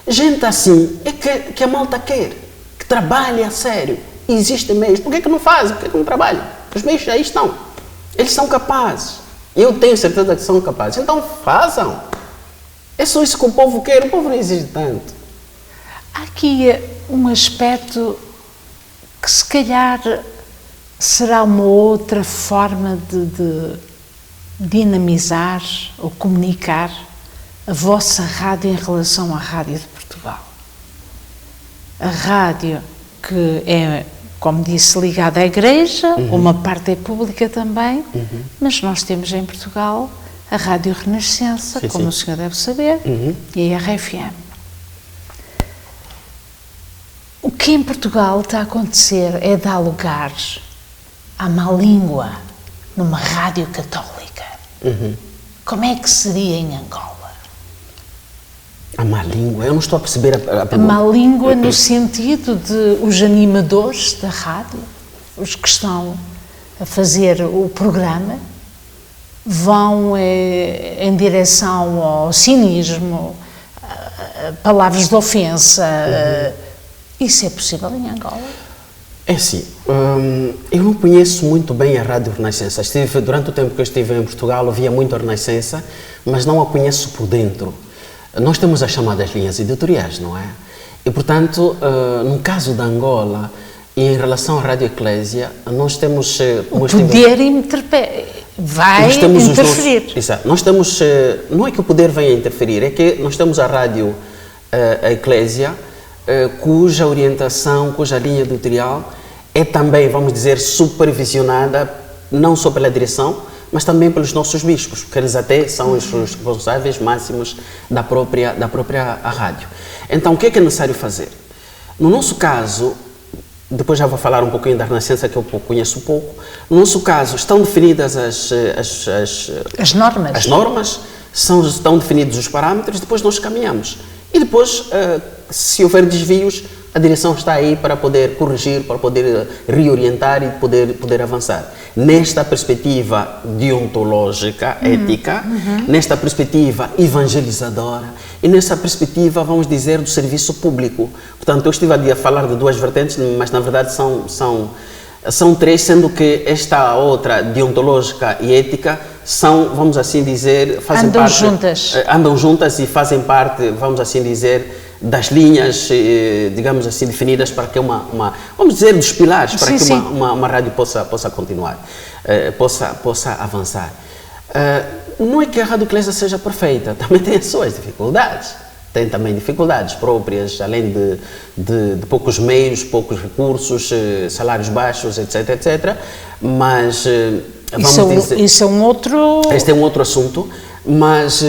Gente assim é que a malta quer, que trabalhe a sério. E existem meios. Por que não fazem? Por que não trabalham? Os meios aí estão. Eles são capazes. Eu tenho certeza que são capazes. Então façam. É só isso que o povo quer. O povo não exige tanto. Há aqui um aspecto que se calhar será uma outra forma de dinamizar ou comunicar a vossa rádio em relação à Rádio de Portugal. A rádio que é, como disse, ligada à Igreja, uma parte é pública também, mas nós temos em Portugal a Rádio Renascença, como o senhor deve saber, e a RFM. O que em Portugal está a acontecer é dar lugar à má língua numa rádio católica. Como é que seria em Angola? A má língua? Eu não estou a perceber a pergunta. A má língua no sentido de os animadores da rádio, os que estão a fazer o programa, vão em direção ao cinismo, a palavras de ofensa. Isso é possível em Angola? É assim, eu não conheço muito bem a Rádio Renascença. Durante o tempo que eu estive em Portugal, ouvia muito a Renascença, mas não a conheço por dentro. Nós temos as chamadas linhas editoriais, não é? E, portanto, no caso da Angola, e em relação à Rádio Eclésia, nós temos... O poder vai interferir. Exato. Nós temos... Não é que o poder venha interferir, é que nós temos a Rádio a Eclésia, cuja orientação, cuja linha editorial é também, vamos dizer, supervisionada não só pela direção, mas também pelos nossos bispos, porque eles até são os responsáveis máximos da própria rádio. Então, o que é necessário fazer? No nosso caso, depois já vou falar um pouquinho da Renascença, que eu conheço pouco, no nosso caso estão definidas as normas. As normas, estão definidos os parâmetros, depois nós caminhamos. E depois, se houver desvios, a direção está aí para poder corrigir, para poder reorientar e poder avançar. Nesta perspectiva deontológica, ética, nesta perspectiva evangelizadora e nessa perspectiva, vamos dizer, do serviço público. Portanto, eu estive a falar de duas vertentes, mas na verdade são três, sendo que esta outra, deontológica e ética, são, vamos assim dizer, andam juntas e fazem parte, vamos assim dizer, das linhas, digamos assim, definidas para que vamos dizer, dos pilares, para que uma rádio possa continuar, possa avançar. Não é que a Rádio Eclésia seja perfeita, também tem as suas dificuldades. Tem também dificuldades próprias, além de poucos meios, poucos recursos, salários baixos, etc, etc. Mas, isso é um outro... Este é um outro assunto, mas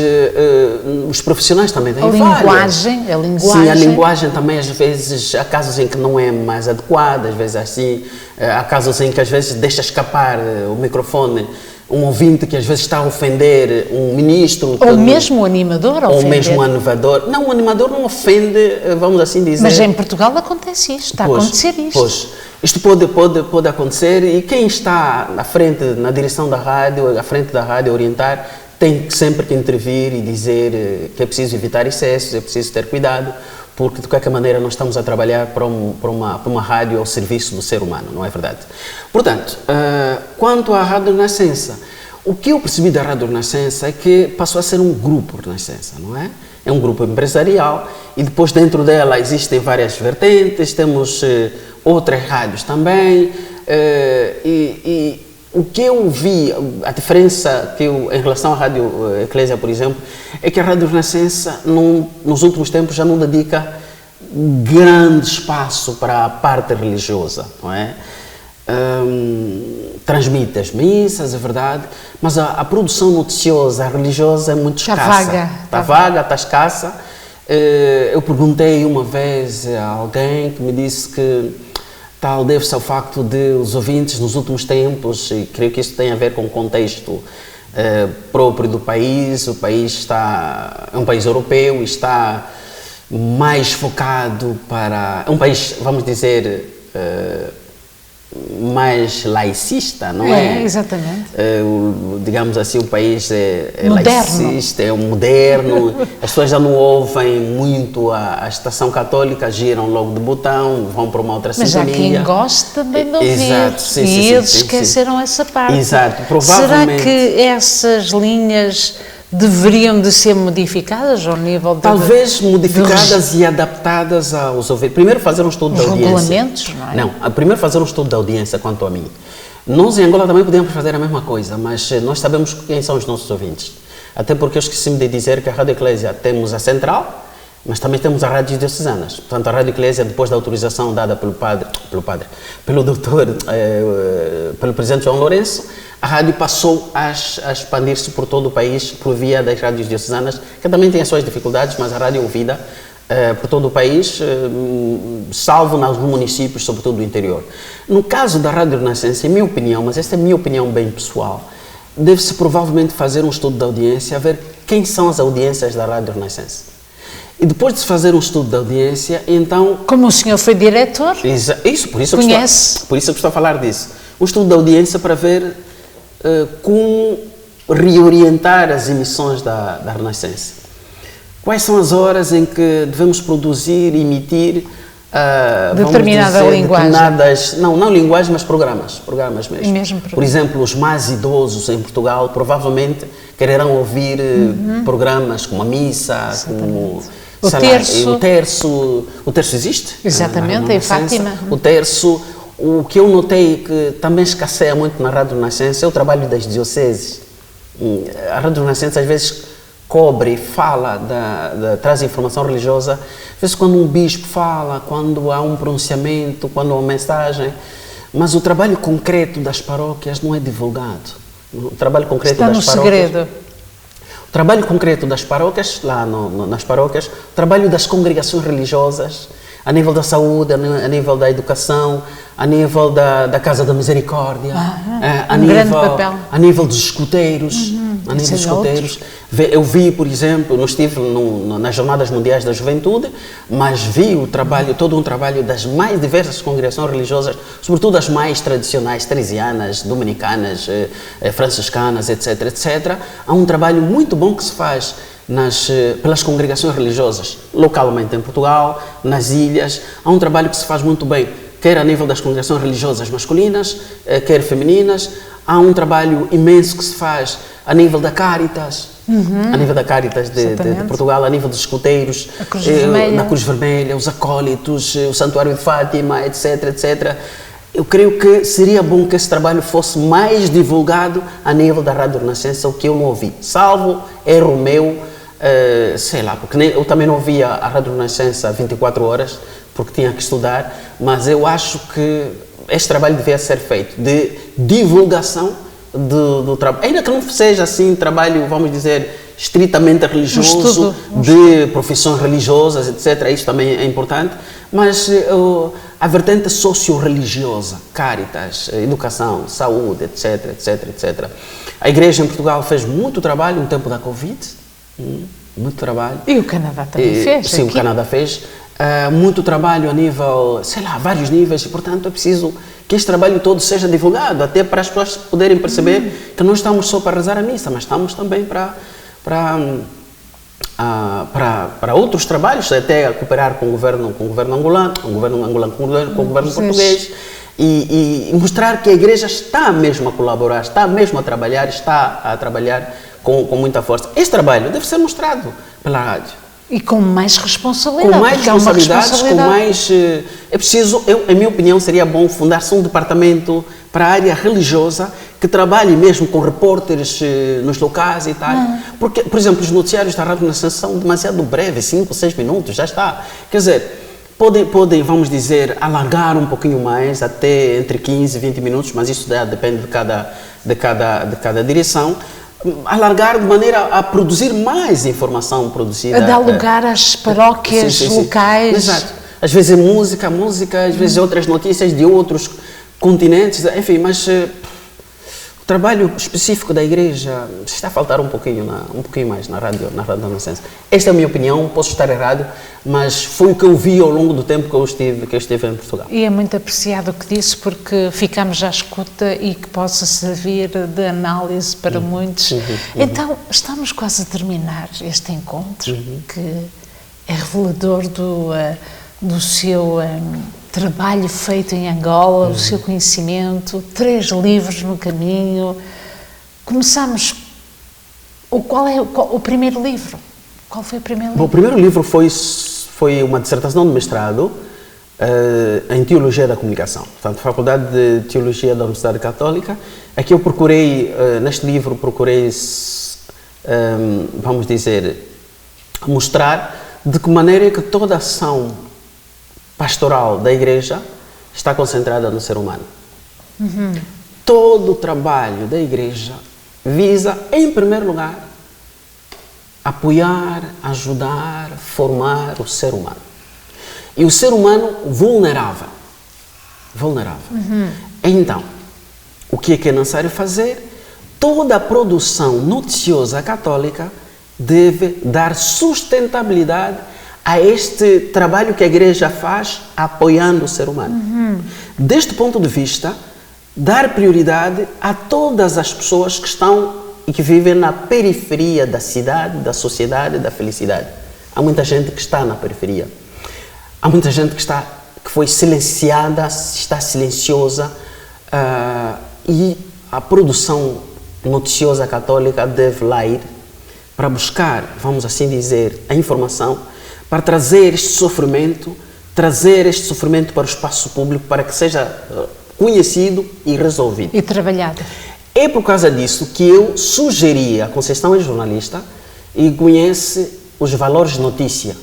os profissionais também têm falhas. A linguagem. Sim, a linguagem também, às vezes, há casos em que não é mais adequada, às vezes assim, há casos em que às vezes deixa escapar o microfone um ouvinte que às vezes está a ofender um ministro. Ou mesmo o animador a ofender. Ou mesmo o animador. Não, o animador não ofende, vamos assim dizer. Mas em Portugal acontece isto, está a acontecer isto. Pois, isto pode acontecer e quem está à frente, na direção da rádio, à frente da rádio, a orientar, tem sempre que intervir e dizer que é preciso evitar excessos, é preciso ter cuidado, porque de qualquer maneira nós estamos a trabalhar para uma rádio ao serviço do ser humano, não é verdade? Portanto, quanto à Rádio Renascença, o que eu percebi da Rádio Renascença é que passou a ser um grupo Renascença, não é? É um grupo empresarial e depois dentro dela existem várias vertentes, temos outras rádios também e o que eu vi, a diferença que em relação à Rádio Eclésia, por exemplo, é que a Rádio Renascença, nos últimos tempos, já não dedica grande espaço para a parte religiosa, não é? Transmite as missas, é verdade, mas a produção noticiosa, religiosa, é muito escassa. Está vaga, está escassa. Eu perguntei uma vez a alguém que me disse que tal deve-se ao facto de os ouvintes nos últimos tempos, e creio que isso tem a ver com o contexto próprio do país, o país é um país europeu e está mais focado para... É um país, vamos dizer, mais laicista, não é? Exatamente. Digamos assim, o país é laicista, é moderno, as pessoas já não ouvem muito a estação católica, giram logo de botão, vão para uma outra sintonia. Mas há quem goste também de ouvir. Exato, sim, e eles esqueceram essa parte. Exato, provavelmente. Será que essas linhas deveriam de ser modificadas ao nível de... Talvez modificadas e adaptadas aos ouvintes. Primeiro fazer um estudo da audiência. Regulamentos, não é? Não, primeiro fazer um estudo da audiência quanto a mim. Nós em Angola também podemos fazer a mesma coisa, mas nós sabemos quem são os nossos ouvintes. Até porque eu esqueci-me de dizer que a Rádio Eclésia temos a central, mas também temos as rádios diocesanas. Portanto, a Rádio Eclésia, depois da autorização dada pelo doutor, pelo presidente João Lourenço, a rádio passou a expandir-se por todo o país por via das rádios diocesanas, que também têm as suas dificuldades, mas a rádio é ouvida por todo o país, salvo em alguns municípios, sobretudo do interior. No caso da Rádio Renascença, em minha opinião, mas esta é a minha opinião bem pessoal, deve-se provavelmente fazer um estudo da audiência, ver quem são as audiências da Rádio Renascença. E depois de se fazer um estudo da audiência, então... Como o senhor foi diretor, por isso conhece. Por isso eu estou a falar disso. Um estudo da audiência para ver como reorientar as emissões da Renascença. Quais são as horas em que devemos produzir e emitir determinada linguagem. Não linguagem, mas programas mesmo. Mesmo Por exemplo, os mais idosos em Portugal provavelmente quererão ouvir programas como a missa, como o terço. O terço existe? Exatamente, em Fátima. O terço. O que eu notei que também escasseia muito na Rádio Renascença é o trabalho das dioceses. A Rádio Renascença às vezes fala, traz informação religiosa. Às vezes quando um bispo fala, quando há um pronunciamento, quando há uma mensagem, mas o trabalho concreto das paróquias não é divulgado. O trabalho concreto Está das no paróquias, segredo. o trabalho concreto das paróquias, nas paróquias, o trabalho das congregações religiosas, a nível da saúde, a nível da educação, a nível da Casa da Misericórdia, grande papel. a nível dos escuteiros. Eu vi, por exemplo, não estive nas Jornadas Mundiais da Juventude, mas vi todo um trabalho das mais diversas congregações religiosas, sobretudo as mais tradicionais, teresianas, dominicanas, franciscanas, etc. Há um trabalho muito bom que se faz pelas congregações religiosas, localmente em Portugal, nas ilhas. Há um trabalho que se faz muito bem, quer a nível das congregações religiosas masculinas, quer femininas. Há um trabalho imenso que se faz a nível da Caritas, a nível da Caritas de Portugal, a nível dos escuteiros, da Cruz Vermelha, os acólitos, o Santuário de Fátima, etc. Eu creio que seria bom que esse trabalho fosse mais divulgado a nível da Rádio Renascença, o que eu não ouvi. Salvo erro meu, sei lá, porque eu também não ouvia a Rádio Renascença 24 horas, porque tinha que estudar, mas eu acho que este trabalho devia ser feito de divulgação do trabalho, ainda que não seja assim trabalho, vamos dizer, estritamente religioso, de profissões religiosas, etc. Isso também é importante, mas a vertente socio-religiosa, Caritas, educação, saúde, etc. A Igreja em Portugal fez muito trabalho no tempo da Covid, muito trabalho. E o Canadá também fez. Sim, o Canadá fez. Muito trabalho a nível, vários níveis, e portanto é preciso que este trabalho todo seja divulgado, até para as pessoas poderem perceber que não estamos só para rezar a missa, mas estamos também para outros trabalhos, até a cooperar com o governo angolano, com o governo português, e mostrar que a Igreja está mesmo a colaborar, está mesmo a trabalhar com muita força. Este trabalho deve ser mostrado pela rádio. E com mais responsabilidade. Com mais responsabilidades, com mais... É preciso, em minha opinião, seria bom fundar-se um departamento para a área religiosa que trabalhe mesmo com repórteres nos locais e tal. Porque, por exemplo, os noticiários da Rádio Renascença são demasiado breves, 5, 6 minutos, já está. Quer dizer, podem, vamos dizer, alargar um pouquinho mais, até entre 15 e 20 minutos, mas isso depende de cada direção. Alargar de maneira a produzir mais informação produzida. A dar lugar às paróquias locais. Exato. Às vezes é música, às vezes outras notícias de outros continentes, enfim, mas o trabalho específico da Igreja está a faltar um pouquinho mais na Rádio Renascença. Esta é a minha opinião, posso estar errado, mas foi o que eu vi ao longo do tempo que eu estive em Portugal. E é muito apreciado o que disse, porque ficamos à escuta e que possa servir de análise para muitos. Então, estamos quase a terminar este encontro, que é revelador do seu trabalho feito em Angola, o seu conhecimento, 3 livros no caminho. Começamos. Qual é o primeiro livro? Qual foi o primeiro livro? O primeiro livro foi uma dissertação de mestrado em Teologia da Comunicação, portanto, Faculdade de Teologia da Universidade Católica. Aqui eu procurei, neste livro, vamos dizer, mostrar de que maneira que toda a ação pastoral da Igreja está concentrada no ser humano. Todo o trabalho da Igreja visa, em primeiro lugar, apoiar, ajudar, formar o ser humano. E o ser humano vulnerável. Então, o que é necessário fazer? Toda a produção noticiosa católica deve dar sustentabilidade a este trabalho que a Igreja faz apoiando o ser humano. Deste ponto de vista, dar prioridade a todas as pessoas que estão e que vivem na periferia da cidade, da sociedade, da felicidade. Há muita gente que está na periferia. Há muita gente que está foi silenciada, está silenciosa, e a produção noticiosa católica deve lá ir para buscar, vamos assim dizer, a informação, para trazer este sofrimento para o espaço público, para que seja conhecido e resolvido. E trabalhado. É por causa disso que eu sugeri, a Conceição é jornalista e conhece os valores de notícia,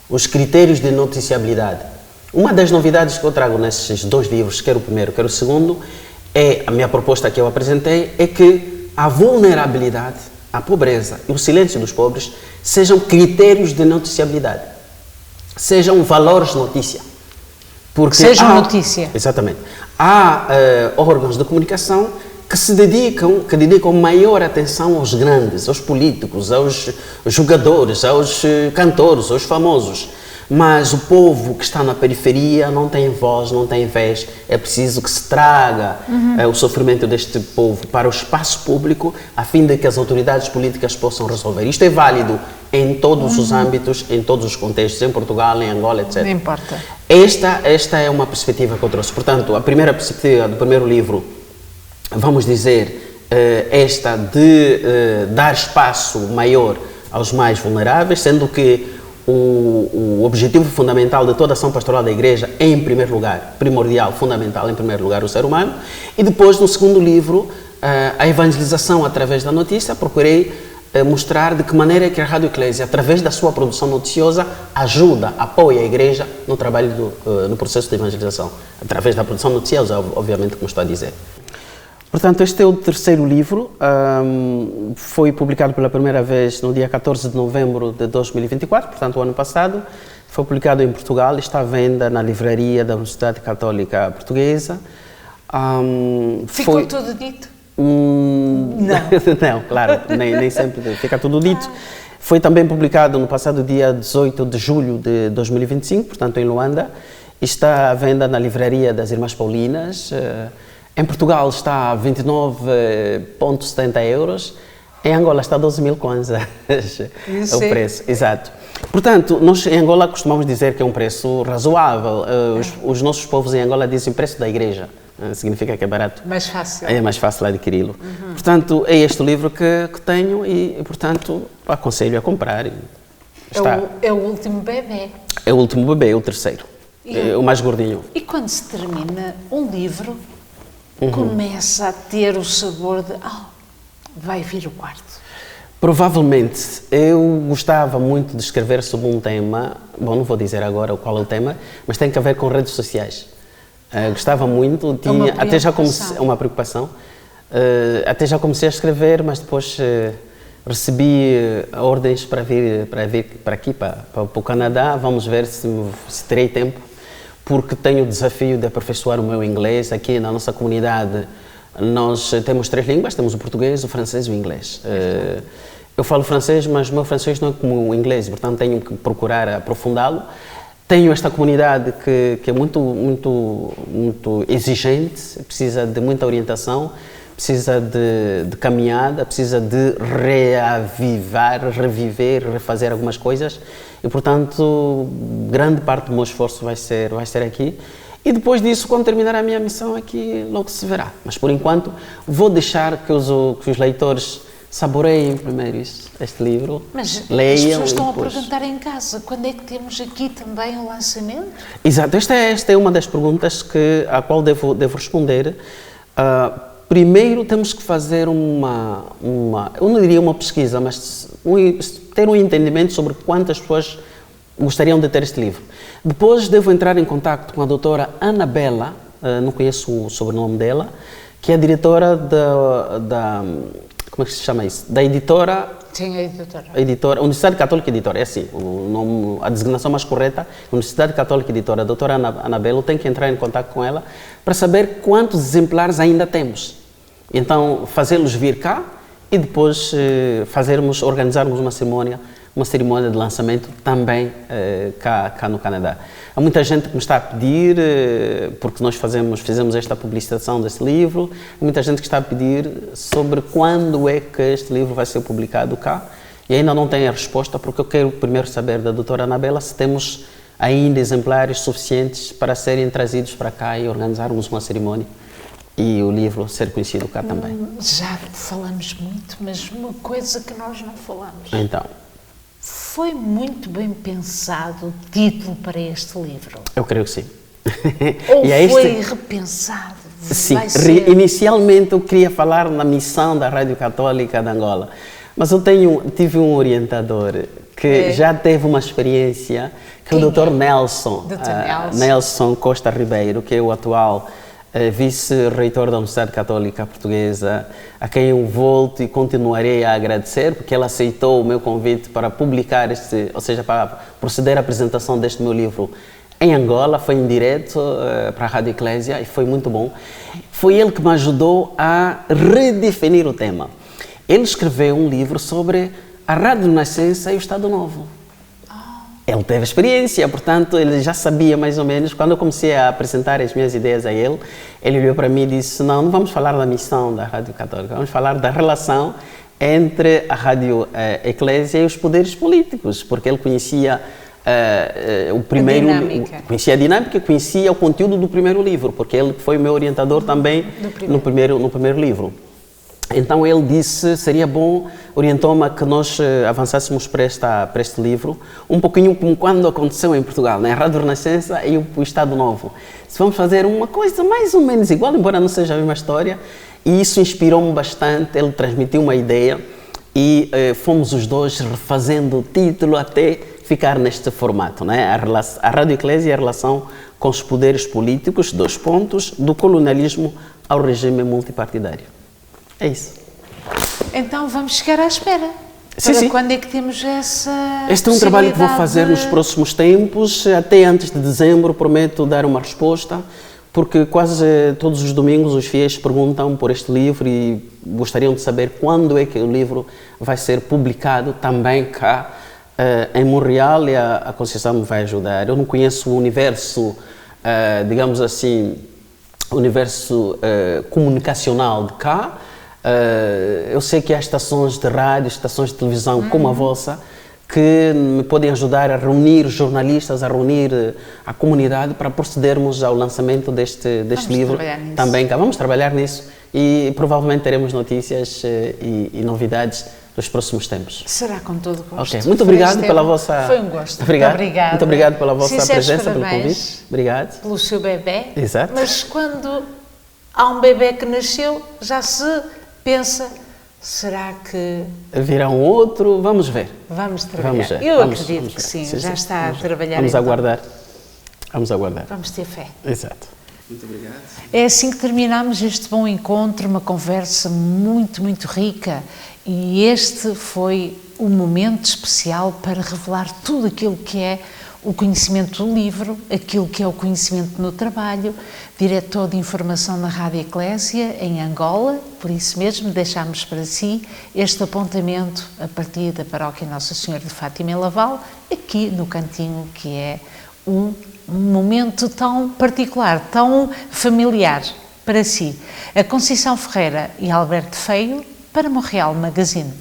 os critérios de noticiabilidade. Uma das novidades que eu trago nesses 2 livros, quer o primeiro, quer o segundo, a minha proposta que eu apresentei, é que a vulnerabilidade, a pobreza e o silêncio dos pobres sejam critérios de noticiabilidade, sejam valores de notícia. Porque sejam notícia. Exatamente. Há órgãos de comunicação que dedicam maior atenção aos grandes, aos políticos, aos jogadores, aos cantores, aos famosos. Mas o povo que está na periferia não tem voz, não tem vez. É preciso que se traga o sofrimento deste povo para o espaço público, a fim de que as autoridades políticas possam resolver. Isto é válido em todos os âmbitos, em todos os contextos, em Portugal, em Angola, etc. Não importa. Esta é uma perspectiva que eu trouxe. Portanto, a primeira perspectiva do primeiro livro, vamos dizer, esta de dar espaço maior aos mais vulneráveis, sendo que o objetivo fundamental de toda a ação pastoral da Igreja é, em primeiro lugar, primordial, fundamental, em primeiro lugar, o ser humano. E depois, no segundo livro, a evangelização através da notícia, procurei mostrar de que maneira que a Rádio Eclésia, através da sua produção noticiosa, ajuda, apoia a Igreja no trabalho, no processo de evangelização. Através da produção noticiosa, obviamente, como estou a dizer. Portanto, este é o terceiro livro, foi publicado pela primeira vez no dia 14 de novembro de 2024, portanto, o ano passado. Foi publicado em Portugal, está à venda na livraria da Universidade Católica Portuguesa. Ficou tudo dito? Não, claro, nem sempre fica tudo dito. Foi também publicado no passado dia 18 de julho de 2025, portanto, em Luanda. Está à venda na livraria das Irmãs Paulinas. Em Portugal está a 29,70 euros, em Angola está a 12 mil kwanzas, o preço, exato. Portanto, nós em Angola costumamos dizer que é um preço razoável, os nossos povos em Angola dizem preço da igreja, significa que é barato. Mais fácil. É mais fácil adquiri-lo. Portanto, é este o livro que tenho e, portanto, aconselho a comprar. É o último bebê. É o último bebê, o terceiro, o mais gordinho. E quando se termina um livro, começa a ter o sabor de vai vir o quarto. Provavelmente. Eu gostava muito de escrever sobre um tema, bom, não vou dizer agora qual é o tema, mas tem que ver com redes sociais. Gostava muito, até já comecei, uma preocupação, até já comecei a escrever, mas depois recebi ordens para vir para aqui, para o Canadá. Vamos ver se terei tempo, porque tenho o desafio de aperfeiçoar o meu inglês. Aqui na nossa comunidade nós temos 3 línguas, temos o português, o francês e o inglês. Eu falo francês, mas o meu francês não é como o inglês, portanto tenho que procurar aprofundá-lo. Tenho esta comunidade que é muito exigente, precisa de muita orientação, precisa de caminhada, precisa de reviver, refazer algumas coisas. E, portanto, grande parte do meu esforço vai ser aqui. E depois disso, quando terminar a minha missão aqui, logo se verá. Mas, por enquanto, vou deixar que os leitores saboreiem primeiro este livro, mas leiam. As pessoas estão depois a perguntar em casa, quando é que temos aqui também o lançamento? Exato, esta é uma das perguntas à qual devo responder. Primeiro temos que fazer eu não diria uma pesquisa, mas ter um entendimento sobre quantas pessoas gostariam de ter este livro. Depois devo entrar em contato com a doutora Anabela, não conheço o sobrenome dela, que é a diretora como é que se chama isso? Da editora... Sim, a editora. Universidade Católica Editora, é assim, a designação mais correta, Universidade Católica Editora. A doutora Anabela, tem que entrar em contato com ela para saber quantos exemplares ainda temos. Então, fazê-los vir cá e depois organizarmos uma cerimônia de lançamento também cá no Canadá. Há muita gente que me está a pedir, porque nós fizemos esta publicitação desse livro, muita gente que está a pedir sobre quando é que este livro vai ser publicado cá, e ainda não tenho a resposta, porque eu quero primeiro saber da doutora Anabela se temos ainda exemplares suficientes para serem trazidos para cá e organizarmos uma cerimónia e o livro ser conhecido cá também. Já falamos muito, mas uma coisa que nós não falamos. Então, foi muito bem pensado o título para este livro? eu creio que sim. Ou foi repensado? Sim, inicialmente eu queria falar na missão da Rádio Católica de Angola, mas eu tive um orientador que já teve uma experiência, que é o Dr. Nelson Costa Ribeiro, que é o atual vice-reitor da Universidade Católica Portuguesa, a quem eu volto e continuarei a agradecer, porque ele aceitou o meu convite para publicar ou seja, para proceder à apresentação deste meu livro em Angola. Foi em direto para a Rádio Eclésia e foi muito bom. Foi ele que me ajudou a redefinir o tema. Ele escreveu um livro sobre a Rádio Renascença e o Estado Novo. Ele teve experiência, portanto, ele já sabia mais ou menos. Quando eu comecei a apresentar as minhas ideias a ele, ele olhou para mim e disse: não vamos falar da missão da Rádio Católica, vamos falar da relação entre a Rádio Eclésia e os poderes políticos, porque ele conhecia conhecia a dinâmica, conhecia o conteúdo do primeiro livro, porque ele foi o meu orientador também no primeiro livro. Então ele disse, seria bom, orientou-me a que nós avançássemos para este livro, um pouquinho como quando aconteceu em Portugal, né? A Rádio Renascença e o Estado Novo. Se vamos fazer uma coisa mais ou menos igual, embora não seja a mesma história, e isso inspirou-me bastante, ele transmitiu uma ideia e fomos os dois refazendo o título até ficar neste formato, né? A Rádio Eclésia e a relação com os poderes políticos, 2 pontos, do colonialismo ao regime multipartidário. É isso. Então vamos chegar à espera. Sim. Quando é que temos essa Este é um trabalho que vou fazer nos próximos tempos. Até antes de dezembro prometo dar uma resposta, porque quase todos os domingos os fiéis perguntam por este livro e gostariam de saber quando é que o livro vai ser publicado também cá em Montreal, e a Conceição me vai ajudar. Eu não conheço o universo, digamos assim, o universo comunicacional de cá. Eu sei que há estações de rádio, estações de televisão como a vossa, que me podem ajudar a reunir jornalistas, a reunir a comunidade para procedermos ao lançamento deste livro. Também cá. Vamos trabalhar nisso e provavelmente teremos notícias e novidades nos próximos tempos. Será com todo o gosto. Okay. Muito obrigado pela vossa... Foi um gosto. Obrigado. Muito obrigado pela vossa presença, pelo convite. Obrigado. Pelo seu bebê. Exato. Mas quando há um bebê que nasceu, já se pensa, será que... virá um outro? Vamos ver. Vamos trabalhar. Eu acredito que sim, já está a trabalhar. Vamos aguardar. Vamos aguardar. Vamos ter fé. Exato. Muito obrigado. É assim que terminamos este bom encontro, uma conversa muito, muito rica. E este foi um momento especial para revelar tudo aquilo que é o conhecimento do livro, aquilo que é o conhecimento no trabalho, diretor de informação na Rádio Eclésia, em Angola. Por isso mesmo, deixamos para si este apontamento a partir da Paróquia Nossa Senhora de Fátima em Laval, aqui no cantinho, que é um momento tão particular, tão familiar para si. A Conceição Ferreira e Alberto Feio, para Montreal Magazine.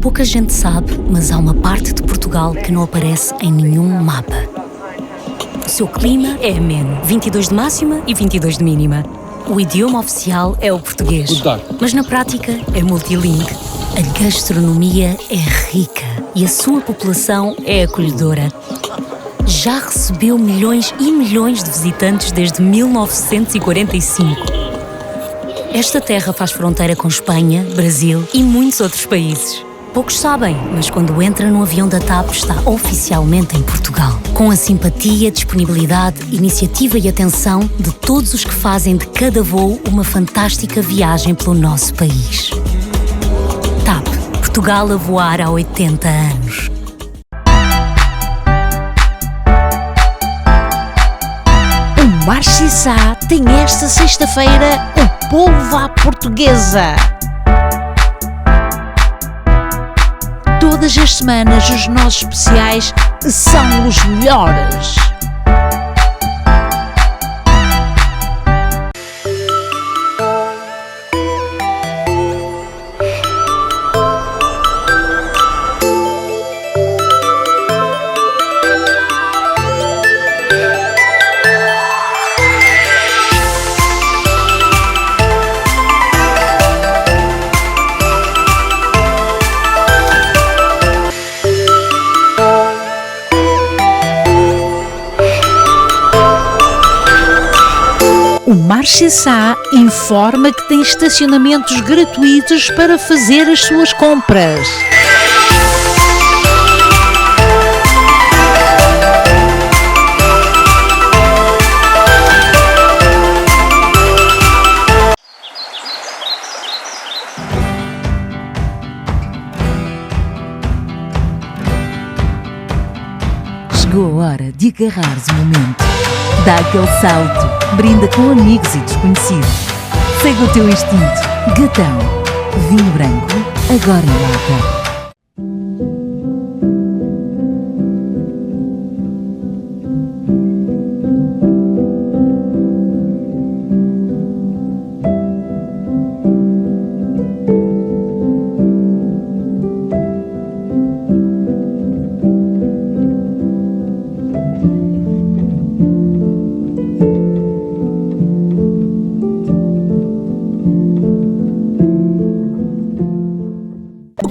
Pouca gente sabe, mas há uma parte de Portugal que não aparece em nenhum mapa. O seu clima é ameno, 22 de máxima e 22 de mínima. O idioma oficial é o português, mas na prática é multilingue. A gastronomia é rica e a sua população é acolhedora. Já recebeu milhões e milhões de visitantes desde 1945. Esta terra faz fronteira com Espanha, Brasil e muitos outros países. Poucos sabem, mas quando entra no avião da TAP está oficialmente em Portugal. Com a simpatia, disponibilidade, iniciativa e atenção de todos os que fazem de cada voo uma fantástica viagem pelo nosso país. TAP, Portugal a voar há 80 anos. O Marche Sá tem esta sexta-feira o Povo à Portuguesa. Todas as semanas os nossos especiais são os melhores. O Marche Sá informa que tem estacionamentos gratuitos para fazer as suas compras. Chegou a hora de agarrares o momento. Dá aquele salto, brinda com amigos e desconhecidos. Segue o teu instinto. Gatão, vinho branco, agora em lata.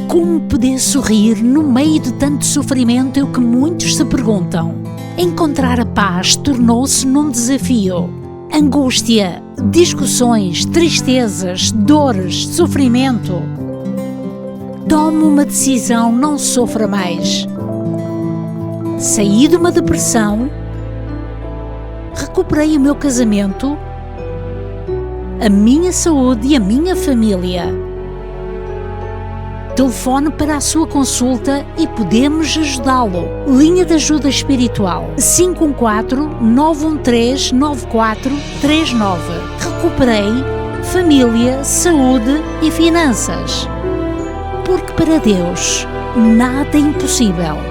Como poder sorrir no meio de tanto sofrimento é o que muitos se perguntam. Encontrar a paz tornou-se num desafio. Angústia, discussões, tristezas, dores, sofrimento. Tome uma decisão, não sofra mais. Saí de uma depressão, recuperei o meu casamento, a minha saúde e a minha família. Telefone para a sua consulta e podemos ajudá-lo. Linha de ajuda espiritual 514-913-9439. Recuperei família, saúde e finanças. Porque para Deus nada é impossível.